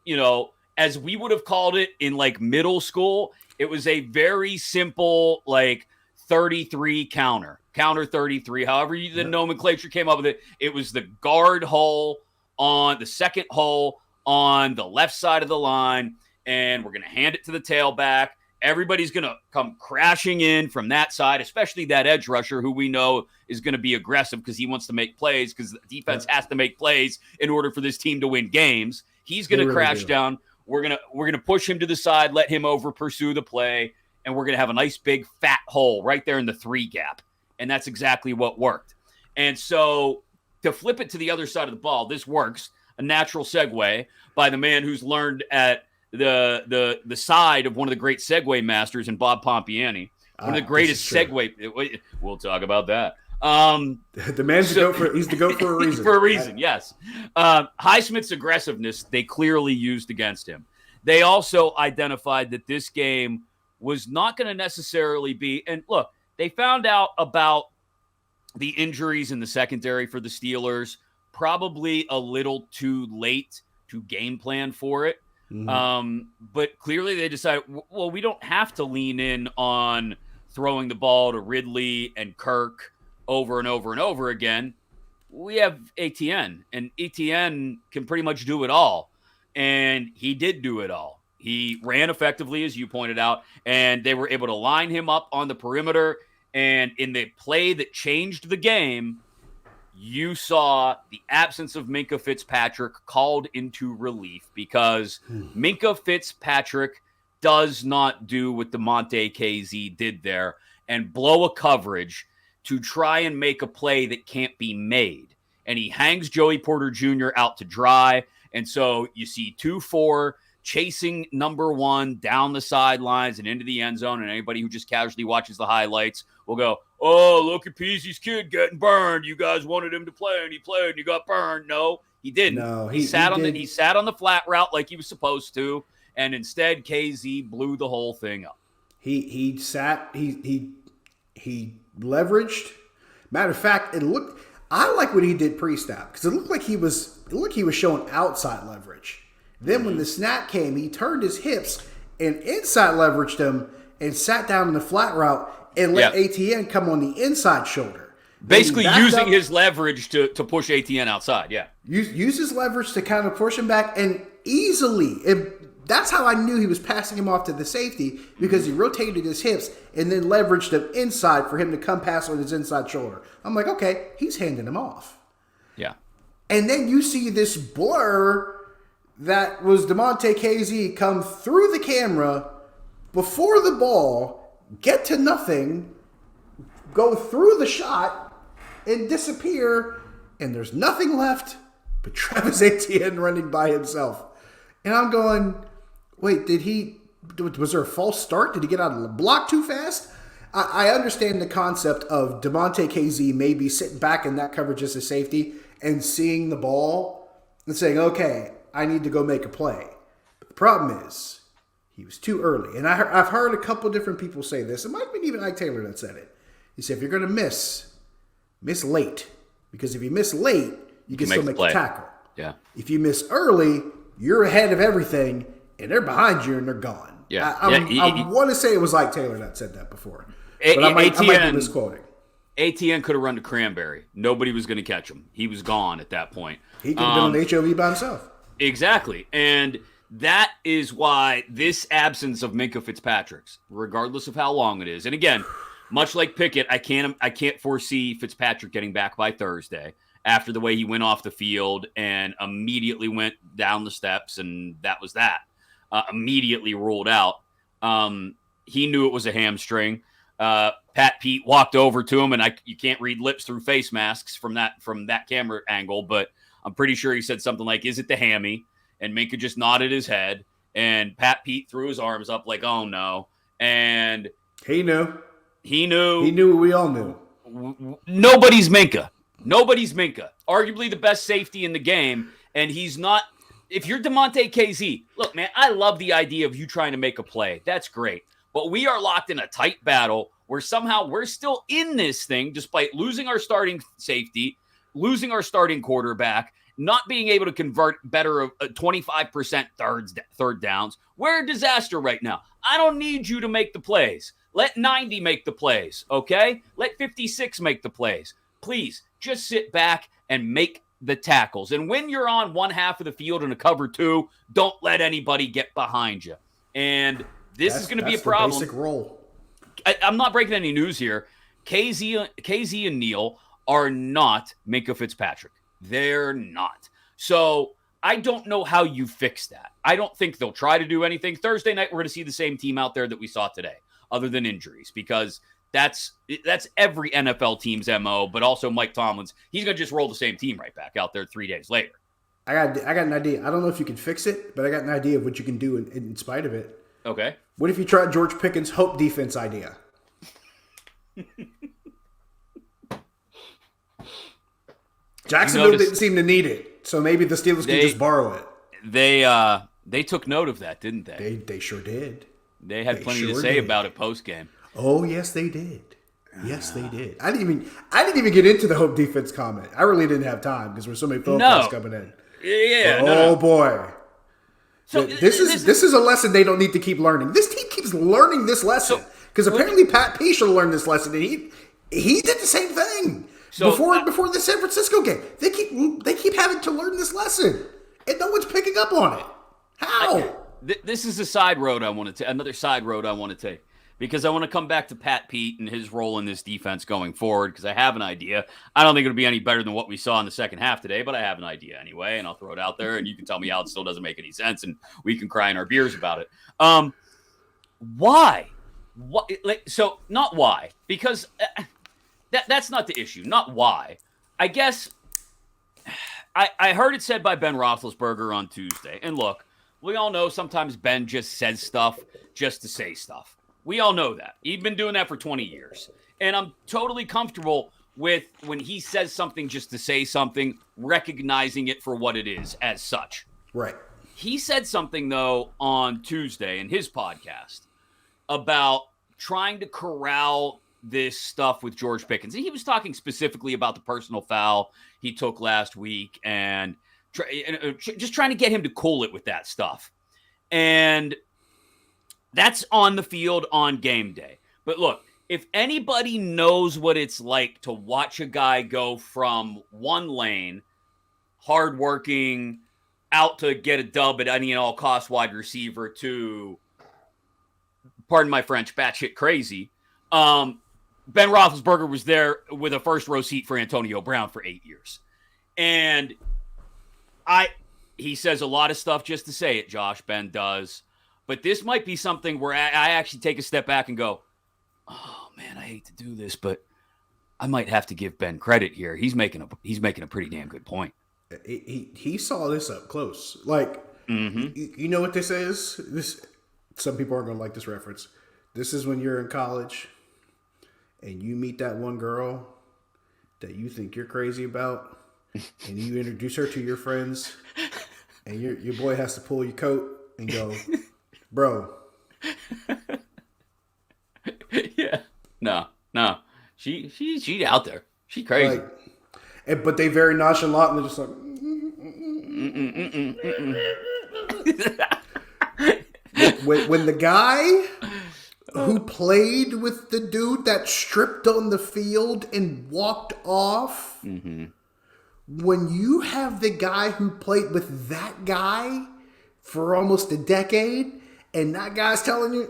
as we would have called it in like middle school, it was a very simple, like 33 counter 33, however the nomenclature came up with it. It was the guard hole on the second hole on the left side of the line. And we're going to hand it to the tailback. Everybody's going to come crashing in from that side, especially that edge rusher who we know is going to be aggressive because he wants to make plays because the defense has to make plays in order for this team to win games. He's going to crash down. We're gonna push him to the side, let him over pursue the play, and we're gonna have a nice big fat hole right there in the 3 gap. And that's exactly what worked. And so to flip it to the other side of the ball, this works. A natural segue by the man who's learned at the side of one of the great segue masters in Bob Pompiani. One of the greatest segue. We'll talk about that. The man's he's the GOAT for a reason. For a reason, yes. Highsmith's aggressiveness, they clearly used against him. They also identified that this game was not going to necessarily be, and look, they found out about the injuries in the secondary for the Steelers probably a little too late to game plan for it. Mm-hmm. But clearly they decided, well, we don't have to lean in on throwing the ball to Ridley and Kirk over and over and over again. We have Etienne, and Etienne can pretty much do it all. And he did do it all. He ran effectively, as you pointed out, and they were able to line him up on the perimeter. And in the play that changed the game, you saw the absence of Minkah Fitzpatrick called into relief because Minkah Fitzpatrick does not do what Diontae KZ did there and blow a coverage to try and make a play that can't be made. And he hangs Joey Porter Jr. out to dry. And so you see 2-4 chasing number one down the sidelines and into the end zone. And anybody who just casually watches the highlights will go, oh, look at Peasy's kid getting burned. You guys wanted him to play, and he played, and he got burned. No, he didn't. No, he sat on the flat route like he was supposed to, and instead KZ blew the whole thing up. He leveraged. Matter of fact, I like what he did pre-snap because it looked like he was showing outside leverage. Then when the snap came, he turned his hips and inside leveraged him and sat down in the flat route and let ATN come on the inside shoulder. Basically using his leverage to push ATN outside, yeah. Use his leverage to kind of push him back and easily. That's how I knew he was passing him off to the safety because he rotated his hips and then leveraged him inside for him to come pass on his inside shoulder. I'm like, okay, he's handing him off. Yeah. And then you see this blur that was Diontae KZ come through the camera before the ball, get to nothing, go through the shot, and disappear, and there's nothing left but Travis Etienne running by himself. And I'm going, wait, was there a false start? Did he get out of the block too fast? I understand the concept of Diontae KZ maybe sitting back in that coverage as a safety and seeing the ball and saying, okay, I need to go make a play. But the problem is, he was too early. And I've heard a couple different people say this. It might have been even Ike Taylor that said it. He said, if you're going to miss late. Because if you miss late, you can still make the tackle. Yeah. If you miss early, you're ahead of everything, and they're behind you, and they're gone. Yeah. I want to say it was Ike Taylor that said that before. But I might be misquoting. ATN could have run to Cranberry. Nobody was going to catch him. He was gone at that point. He could have been on HOV by himself. Exactly. And that is why this absence of Minkah Fitzpatrick's, regardless of how long it is, and again, much like Pickett, I can't foresee Fitzpatrick getting back by Thursday after the way he went off the field and immediately went down the steps, and that was that. Immediately ruled out. He knew it was a hamstring. Pat Pete walked over to him, and you can't read lips through face masks from that camera angle, but I'm pretty sure he said something like, is it the hammy? And Minkah just nodded his head, and Pat Pete threw his arms up like, oh, no. And he knew. He knew. He knew what we all knew. Nobody's Minkah. Nobody's Minkah. Arguably the best safety in the game, and he's not. If you're Diontae KZ, look, man, I love the idea of you trying to make a play. That's great. But we are locked in a tight battle where somehow we're still in this thing despite losing our starting safety, losing our starting quarterback, not being able to convert better of 25% third downs. We're a disaster right now. I don't need you to make the plays. Let 90 make the plays, okay? Let 56 make the plays. Please, just sit back and make the tackles. And when you're on one half of the field in a cover two, don't let anybody get behind you. And this is going to be a problem. Basic role. I'm not breaking any news here. KZ and Neal are not Minkah Fitzpatrick. They're not. So I don't know how you fix that. I don't think they'll try to do anything. Thursday night, we're going to see the same team out there that we saw today, other than injuries, because that's every NFL team's MO, but also Mike Tomlin's. He's going to just roll the same team right back out there 3 days later. I got an idea. I don't know if you can fix it, but I got an idea of what you can do in spite of it. Okay. What if you tried George Pickens' hope defense idea? Jacksonville didn't seem to need it, so maybe the Steelers can just borrow it. They took note of that, didn't they? They sure did. They had plenty to say about it post game. Oh yes, they did. Yes, they did. I didn't even get into the Hope defense comment. I really didn't have time because there were so many phone calls coming in. Yeah. Oh boy. So this is a lesson they don't need to keep learning. This team keeps learning this lesson because apparently Pat P should have learned this lesson, and he did the same thing before the San Francisco game. They keep having to learn this lesson, and no one's picking up on it. How? This is a side road I want to take. Another side road I want to take. Because I want to come back to Pat Pete and his role in this defense going forward, because I have an idea. I don't think it'll be any better than what we saw in the second half today, but I have an idea anyway, and I'll throw it out there, and you can tell me how it still doesn't make any sense, and we can cry in our beers about it. Why? So, not why, because that's not the issue. Not why. I guess I heard it said by Ben Roethlisberger on Tuesday, and look, we all know sometimes Ben just says stuff just to say stuff. We all know that. He's been doing that for 20 years. And I'm totally comfortable with when he says something just to say something, recognizing it for what it is as such. Right. He said something, though, on Tuesday in his podcast about trying to corral this stuff with George Pickens. And he was talking specifically about the personal foul he took last week and just trying to get him to cool it with that stuff. And that's on the field on game day. But look, if anybody knows what it's like to watch a guy go from one lane, hardworking, out to get a dub at any and all cost wide receiver to, pardon my French, batshit crazy, Ben Roethlisberger was there with a first row seat for Antonio Brown for 8 years. And he says a lot of stuff just to say it, Josh, Ben does. But this might be something where I actually take a step back and go, oh, man, I hate to do this, but I might have to give Ben credit here. He's making a pretty damn good point. He saw this up close. Like, you know what this is? Some people aren't going to like this reference. This is when you're in college and you meet that one girl that you think you're crazy about, and you introduce her to your friends, and your boy has to pull your coat and go, bro. Yeah. No. She out there. She crazy. But they very nonchalant and they're just like when the guy who played with the dude that stripped on the field and walked off, when you have the guy who played with that guy for almost a decade, and that guy's telling you,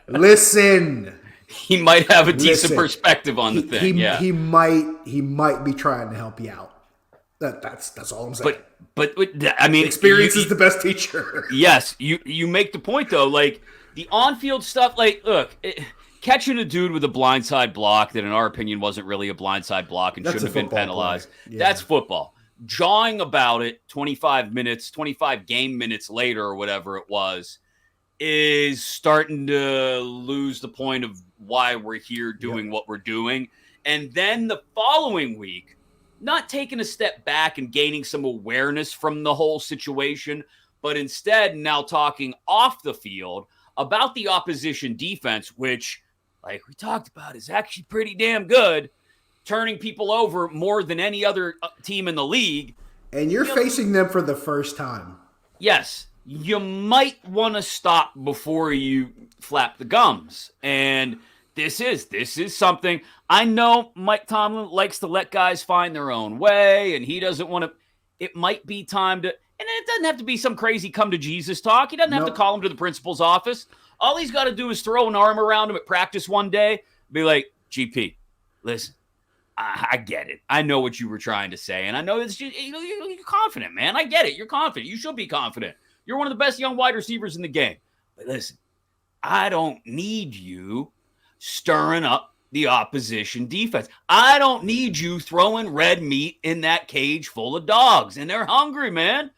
listen. He might have a decent perspective on the thing. He might be trying to help you out. That's all I'm saying. But I mean, experience is the best teacher. Yes, you make the point though. Like the on-field stuff. Like, look, catching a dude with a blindside block that, in our opinion, wasn't really a blindside block and shouldn't have been penalized. Yeah. That's football. Jawing about it 25 game minutes later or whatever it was, is starting to lose the point of why we're here doing what we're doing. And then the following week, not taking a step back and gaining some awareness from the whole situation, but instead now talking off the field about the opposition defense, which, like we talked about, is actually pretty damn good, turning people over more than any other team in the league. And you're facing them for the first time. Yes. You might want to stop before you flap the gums. And this is something. I know Mike Tomlin likes to let guys find their own way, and he doesn't want to. It might be time to, and it doesn't have to be some crazy come to Jesus talk. He doesn't have to call him to the principal's office. All he's got to do is throw an arm around him at practice one day, be like, GP, listen, I get it. I know what you were trying to say, and I know it's just, you're confident, man. I get it. You're confident. You should be confident. You're one of the best young wide receivers in the game. But listen, I don't need you stirring up the opposition defense. I don't need you throwing red meat in that cage full of dogs, and they're hungry, man.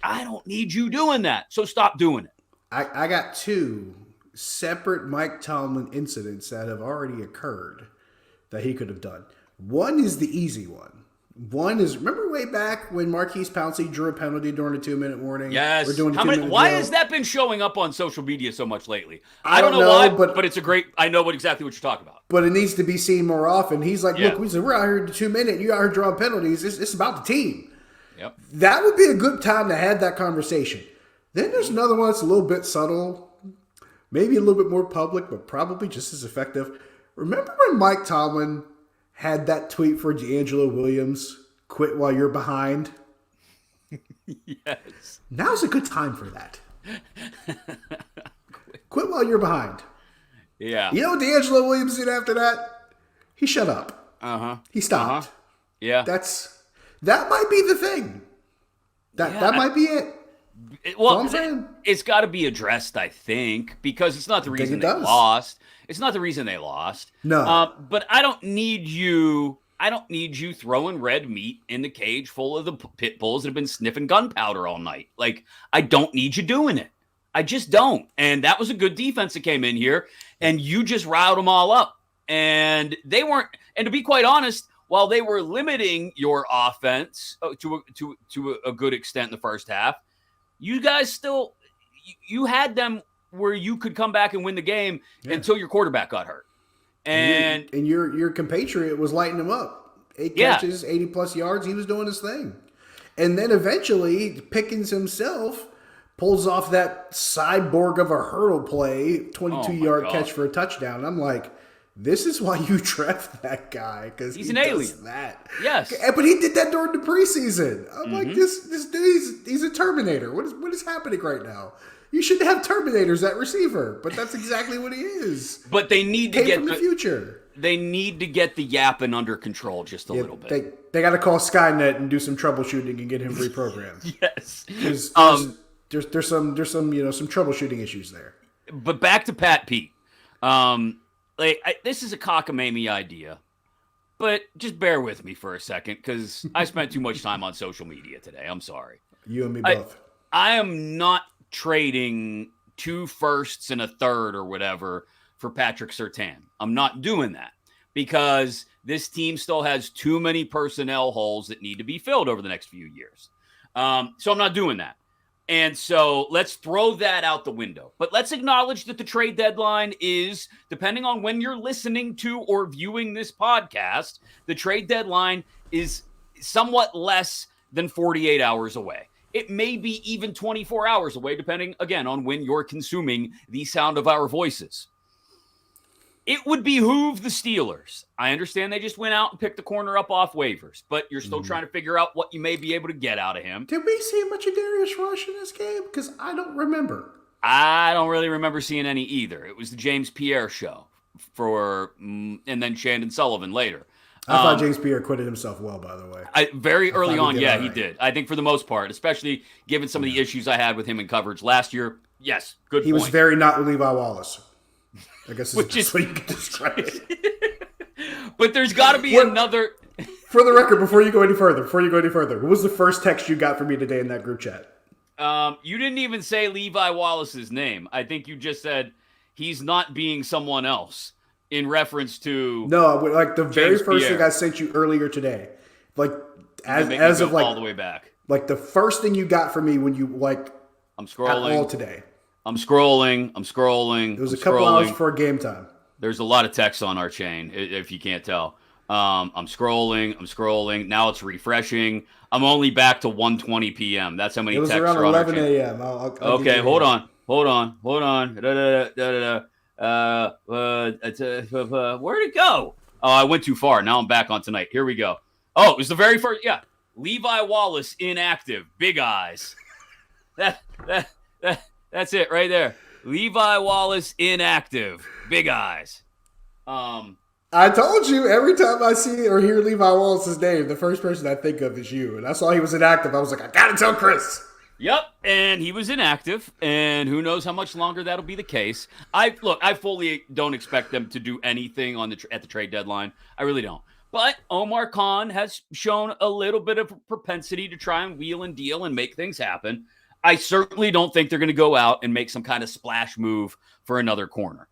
I don't need you doing that. So stop doing it. I got two separate Mike Tomlin incidents that have already occurred that he could have done. One is the easy one. One is, remember way back when Marquise Pouncey drew a penalty during the 2-minute warning? Yes. Or doing the 2-minute Why drill? has that been showing up on social media so much lately? I don't know why, but it's a great, I know exactly what you're talking about. But it needs to be seen more often. He's like, Yeah. look, we're out here in the 2-minute, you out here drawing penalties. It's about the team. Yep. That would be a good time to have that conversation. Then there's another one that's a little bit subtle, maybe a little bit more public, but probably just as effective. Remember when Mike Tomlin had that tweet for D'Angelo Williams, quit while you're behind? Yes. Now's a good time for that. Quit while you're behind. Yeah. You know what D'Angelo Williams did after that? He shut up. Uh-huh. He stopped. Yeah. That might be the thing. That might be it. It's got to be addressed, I think, because it's not the reason they lost. It's not the reason they lost. No. But I don't need you throwing red meat in the cage full of the pit bulls that have been sniffing gunpowder all night. Like, I don't need you doing it. I just don't. And that was a good defense that came in here, and you just riled them all up. And they weren't. And to be quite honest, while they were limiting your offense to a good extent in the first half, you guys still you had them where you could come back and win the game until your quarterback got hurt. And your compatriot was lighting him up. 8 catches, 80-plus yards. He was doing his thing. And then eventually, Pickens himself pulls off that cyborg of a hurdle play, 22-yard catch for a touchdown. I'm like, this is why you draft that guy, because he's an alien. That. Yes. But he did that during the preseason. I'm like, this dude, he's a Terminator. What is happening right now? You should have Terminators at receiver, but that's exactly what he is. But they need to get from the future. They need to get the yapping under control just a little bit. They got to call Skynet and do some troubleshooting and get him reprogrammed. Yes. There's some some troubleshooting issues there. But back to Pat Pete. This is a cockamamie idea, but just bear with me for a second because I spent too much time on social media today. I'm sorry. You and me both. I am not trading 2 firsts and a third or whatever for Patrick Surtain. I'm not doing that because this team still has too many personnel holes that need to be filled over the next few years. So I'm not doing that. And so let's throw that out the window. But let's acknowledge that the trade deadline is, depending on when you're listening to or viewing this podcast, the trade deadline is somewhat less than 48 hours away. It may be even 24 hours away, depending, again, on when you're consuming the sound of our voices. It would behoove the Steelers. I understand they just went out and picked the corner up off waivers, but you're still trying to figure out what you may be able to get out of him. Did we see much of Darius Rush in this game? Because I don't remember. I don't really remember seeing any either. It was the James Pierre show and then Shandon Sullivan later. I thought James Pierre acquitted himself well, by the way. Very early on, he did. I think for the most part, especially given some of the issues I had with him in coverage last year. Yes, good point. He was very not Levi Wallace. I guess that's what you can describe it. But there's got to be another. For the record, before you go any further, what was the first text you got from me today in that group chat? You didn't even say Levi Wallace's name. I think you just said he's not being someone else. In reference to like the very James first Pierre. thing I sent you earlier today, like as of like all the way back, like the first thing you got from me when you I'm scrolling all today. I'm scrolling. It was a couple hours before game time. There's a lot of text on our chain, if you can't tell. I'm scrolling. Now it's refreshing. I'm only back to 1:20 p.m. That's how many texts are on our chain. It was around 11 a.m. I'll okay, hold on. Where'd it go? Oh, I went too far. Now I'm back on tonight. Here we go. Oh, it was the very first. Yeah, Levi Wallace inactive. Big eyes. That's it right there. Levi Wallace inactive. Big eyes. I told you every time I see or hear Levi Wallace's name, the first person I think of is you. And I saw he was inactive. I was like, I gotta tell Chris. Yep, and he was inactive, and who knows how much longer that'll be the case. I fully don't expect them to do anything at the trade deadline. I really don't. But Omar Khan has shown a little bit of propensity to try and wheel and deal and make things happen. I certainly don't think they're going to go out and make some kind of splash move for another corner.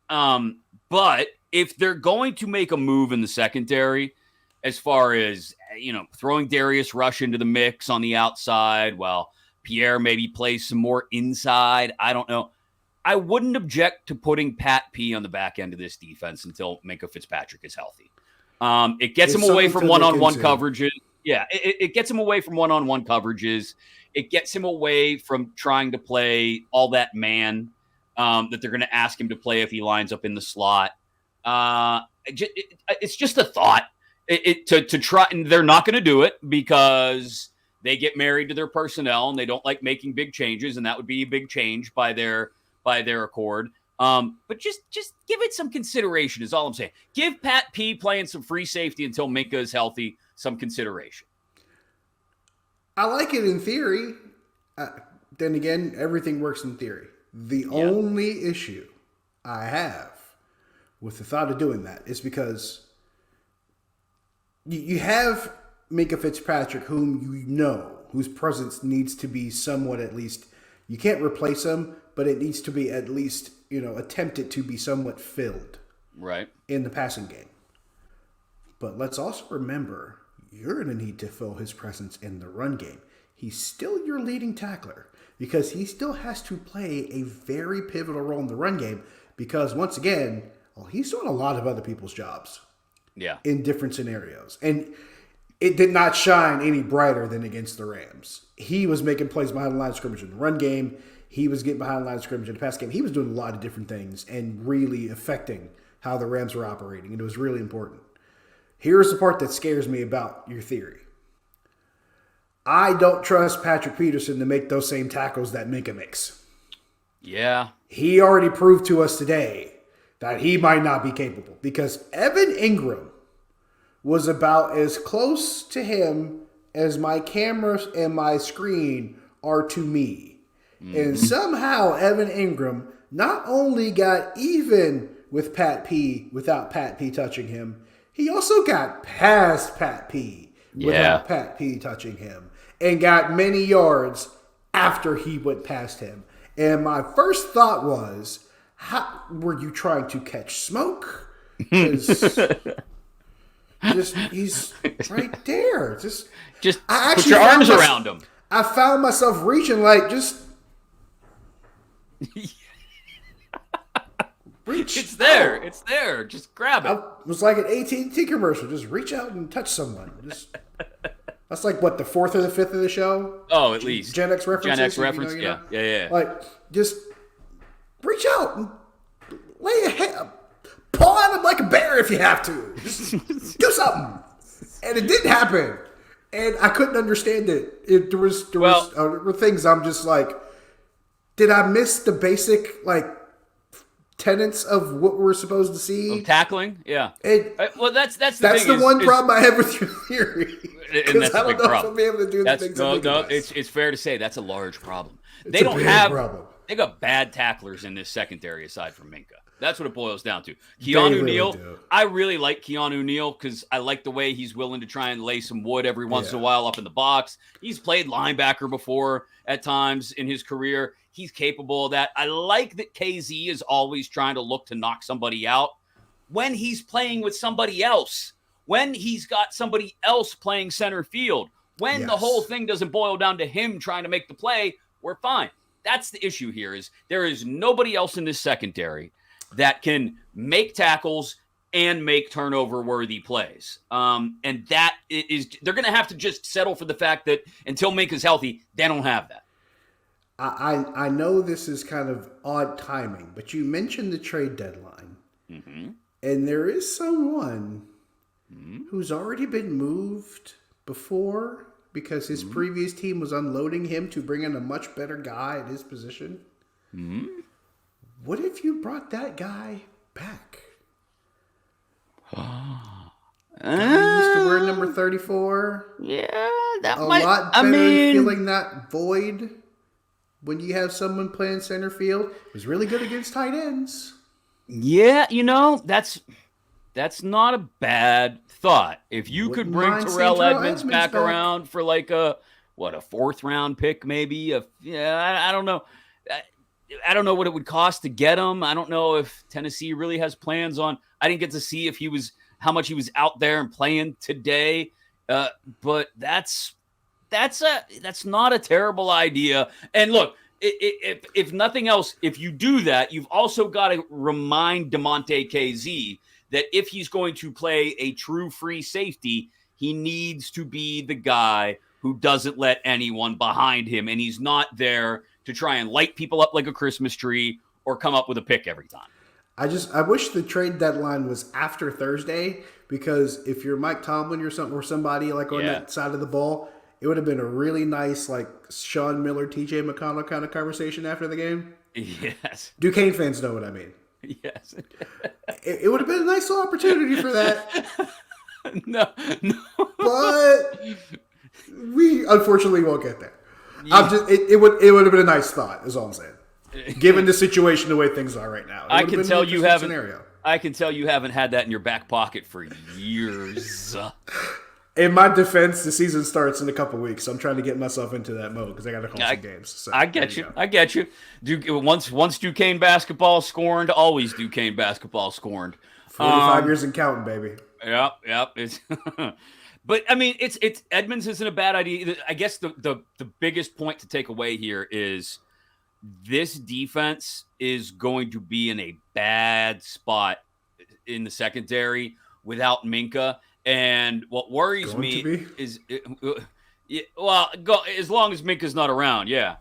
But if they're going to make a move in the secondary, as far as, throwing Darius Rush into the mix on the outside, while Pierre maybe plays some more inside, I don't know. I wouldn't object to putting Pat P on the back end of this defense until Minkah Fitzpatrick is healthy. It gets him away from one-on-one coverages. Yeah, it gets him away from one-on-one coverages. It gets him away from trying to play all that man that they're going to ask him to play if he lines up in the slot. It's just a thought to try, and they're not going to do it because they get married to their personnel and they don't like making big changes, and that would be a big change by their accord. But just give it some consideration is all I'm saying. Give Pat P playing some free safety until Minkah is healthy some consideration. I like it in theory. Then again, everything works in theory. The only issue I have with the thought of doing that is because you have Minkah Fitzpatrick, whose presence needs to be somewhat, at least, you can't replace him, but it needs to be at least, attempted to be somewhat filled right in the passing game. But let's also remember, you're going to need to fill his presence in the run game. He's still your leading tackler because he still has to play a very pivotal role in the run game because, once again, he's doing a lot of other people's jobs in different scenarios. And it did not shine any brighter than against the Rams. He was making plays behind the line of scrimmage in the run game. He was getting behind the line of scrimmage in the pass game. He was doing a lot of different things and really affecting how the Rams were operating. And it was really important. Here's the part that scares me about your theory. I don't trust Patrick Peterson to make those same tackles that Minkah makes. Yeah. He already proved to us today that he might not be capable because Evan Ingram was about as close to him as my camera and my screen are to me. Mm-hmm. And somehow Evan Ingram not only got even with Pat P without Pat P touching him, he also got past Pat P without Pat P touching him and got many yards after he went past him. And my first thought was, how were you trying to catch smoke? He's right there. Just put your arms around him. I found myself reaching reach. It's there. Out. It's there. Just grab it. It was like an AT&T commercial. Just reach out and touch someone. That's like what, the fourth or the fifth of the show? Oh, at least. Gen X references. Gen X reference. Yeah. Like, just reach out and lay a hand. Paw at him like a bear if you have to. Just do something. And it didn't happen. And I couldn't understand it. There were things I'm just like, did I miss the basic, tenets of what we're supposed to see? Of tackling? Yeah. That's the one problem I have with your theory. And that's I don't a big know problem. if I'll be able to do the things it's fair to say that's a large problem. They got bad tacklers in this secondary aside from Minkah. That's what it boils down to. Keanu Neal, I really like Keanu Neal because I like the way he's willing to try and lay some wood every once in a while up in the box. He's played linebacker before at times in his career. He's capable of that. I like that KZ is always trying to look to knock somebody out when he's playing with somebody else, when he's got somebody else playing center field, when the whole thing doesn't boil down to him trying to make the play, we're fine. That's the issue here is there is nobody else in this secondary that can make tackles and make turnover-worthy plays. And that is they're going to have to just settle for the fact that until Minkah's healthy, they don't have that. I know this is kind of odd timing, but you mentioned the trade deadline. Mm-hmm. And there is someone who's already been moved before because his previous team was unloading him to bring in a much better guy at his position. Mm-hmm. What if you brought that guy back? Guy used to wear number 34. Yeah, that a might. lot better filling that void when you have someone playing center field. It was really good against tight ends. Yeah, that's not a bad thought. If you could bring Terrell Edmonds back around for like a a 4th-round pick, maybe. I don't know. I don't know what it would cost to get him. I don't know if Tennessee really has plans on. I didn't get to see how much he was out there and playing today. But that's not a terrible idea. And look, if nothing else, if you do that, you've also got to remind DeMonte KZ that if he's going to play a true free safety, he needs to be the guy who doesn't let anyone behind him, and he's not there to try and light people up like a Christmas tree or come up with a pick every time. I wish the trade deadline was after Thursday, because if you're Mike Tomlin or somebody like on that side of the ball, it would have been a really nice like Sean Miller, TJ McConnell kind of conversation after the game. Yes. Duquesne fans know what I mean. Yes. It would have been a nice little opportunity for that. No. But we unfortunately won't get there. Yeah. It would have been a nice thought, is all I'm saying. Given the situation, the way things are right now. I can tell you haven't had that in your back pocket for years. In my defense, the season starts in a couple weeks. So I'm trying to get myself into that mode because I got to call some games. So, I get you. Once Duquesne basketball scorned, always Duquesne basketball scorned. 45 years and counting, baby. Yep. But I mean, it's Edmonds isn't a bad idea. I guess the biggest point to take away here is this defense is going to be in a bad spot in the secondary without Minkah. And what worries me is, as long as Minkah's not around, yeah.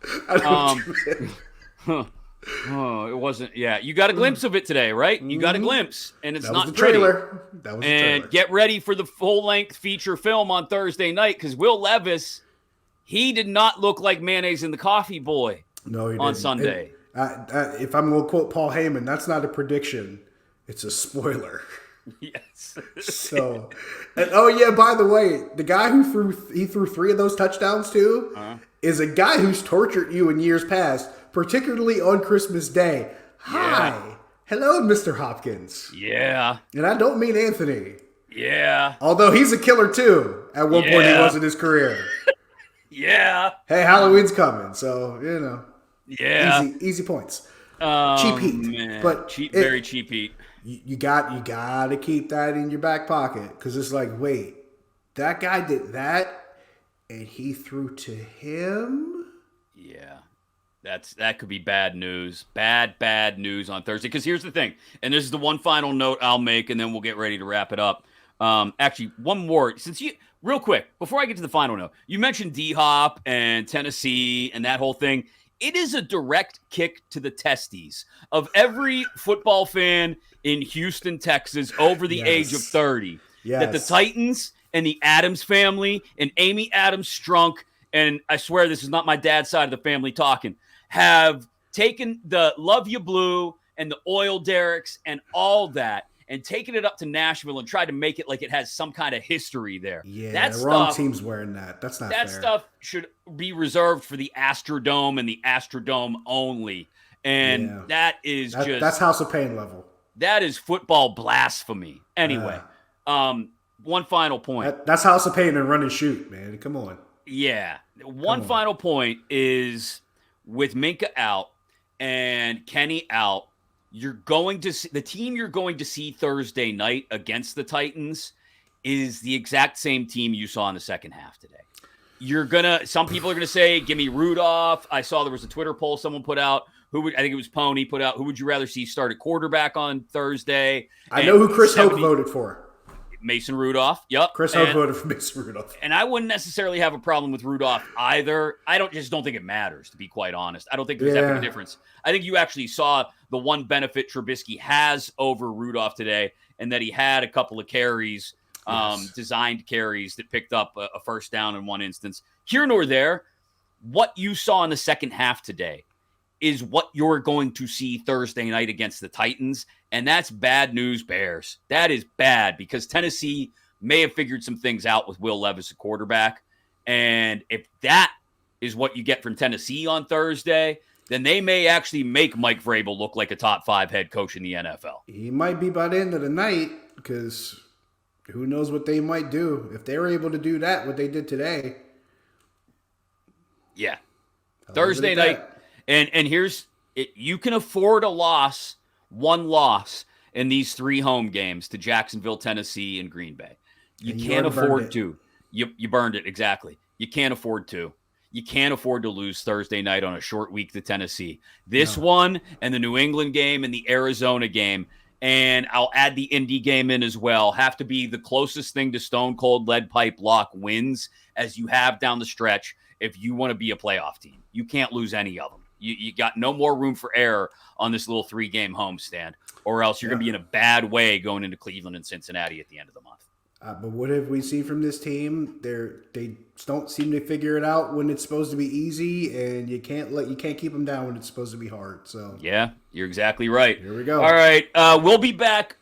It wasn't. Yeah, you got a glimpse of it today, right? You got a glimpse, and it's not the trailer. That was the trailer. And get ready for the full-length feature film on Thursday night, because Will Levis, he did not look like mayonnaise in the coffee boy. No, he didn't. On Sunday. If I'm going to quote Paul Heyman, that's not a prediction; it's a spoiler. Yes. So, and by the way, the guy who threw 3 of those touchdowns to is a guy who's tortured you in years past, particularly on Christmas Day. Hi. Hello, Mr. Hopkins. Yeah. And I don't mean Anthony. Yeah. Although he's a killer too. At one point he was in his career. Yeah. Hey, Halloween's coming, so Yeah. Easy points. Cheap heat. Man. But very cheap heat. You got to keep that in your back pocket, because it's like, wait, that guy did that and he threw to him? Yeah. That could be bad news. Bad news on Thursday. Because here's the thing, and this is the one final note I'll make, and then we'll get ready to wrap it up. Actually, one more. Real quick, before I get to the final note, you mentioned D-Hop and Tennessee and that whole thing. It is a direct kick to the testes of every football fan in Houston, Texas, over the age of 30. That the Titans and the Adams family and Amy Adams Strunk, and I swear this is not my dad's side of the family talking, have taken the Love You Blue and the Oil Derricks and all that and taken it up to Nashville and tried to make it like it has some kind of history there. Yeah, the wrong team's wearing that. That's not fair. That stuff should be reserved for the Astrodome and the Astrodome only. And that's House of Pain level. That is football blasphemy. Anyway, one final point. That's House of Pain and run and shoot, man. Come on. Yeah. One final point is with Minkah out and Kenny out, you're going to see the team you're going to see Thursday night against the Titans is the exact same team you saw in the second half today. Some people are gonna say, give me Rudolph. I saw there was a Twitter poll someone put out. I think it was Pony put out, who would you rather see start at quarterback on Thursday? I know who Chris Hope voted for. Mason Rudolph. Yep. Chris Hope voted for Mason Rudolph. And I wouldn't necessarily have a problem with Rudolph either. I don't think it matters, to be quite honest. I don't think there's that big a difference. I think you actually saw the one benefit Trubisky has over Rudolph today, and that he had a couple of carries, designed carries that picked up a first down in one instance. Here nor there, what you saw in the second half today is what you're going to see Thursday night against the Titans. And that's bad news, Bears. That is bad, because Tennessee may have figured some things out with Will Levis at quarterback. And if that is what you get from Tennessee on Thursday, then they may actually make Mike Vrabel look like a top 5 head coach in the NFL. He might be by the end of the night, because who knows what they might do. If they were able to do that, what they did today. Yeah. I'll Thursday leave it at night. And here's it. You can afford a loss, one loss in these 3 home games to Jacksonville, Tennessee, and Green Bay. You And you can't already burned afford it. to. You burned it, exactly. You can't afford to. You can't afford to lose Thursday night on a short week to Tennessee. This one and the New England game and the Arizona game, and I'll add the Indy game in as well, have to be the closest thing to stone cold lead pipe lock wins as you have down the stretch if you want to be a playoff team. You can't lose any of them. You got no more room for error on this little 3-game homestand, or else you're going to be in a bad way going into Cleveland and Cincinnati at the end of the month. But what have we seen from this team? They don't seem to figure it out when it's supposed to be easy, and you can't keep them down when it's supposed to be hard. So yeah, you're exactly right. Here we go. All right, we'll be back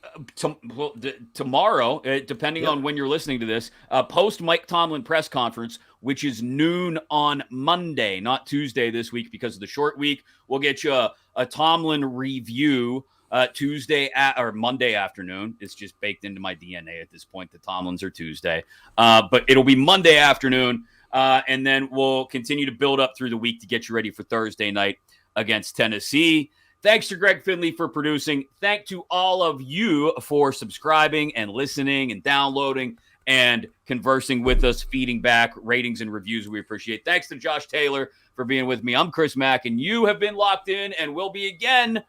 tomorrow, depending on when you're listening to this. Post Mike Tomlin press conference, which is noon on Monday, not Tuesday this week because of the short week. We'll get you a Tomlin review. Tuesday or Monday afternoon. It's just baked into my DNA at this point. The Tomlins are Tuesday. But it'll be Monday afternoon. And then we'll continue to build up through the week to get you ready for Thursday night against Tennessee. Thanks to Greg Finley for producing. Thank to all of you for subscribing and listening and downloading and conversing with us, feeding back ratings and reviews. We appreciate. Thanks to Josh Taylor for being with me. I'm Chris Mack, and you have been locked in and will be again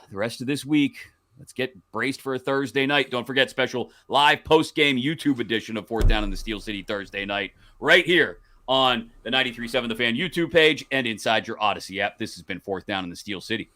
the rest of this week. Let's get braced for a Thursday night. Don't forget, special live post-game YouTube edition of 4th Down in the Steel City Thursday night right here on the 93.7 The Fan YouTube page and inside your Odyssey app. This has been 4th Down in the Steel City.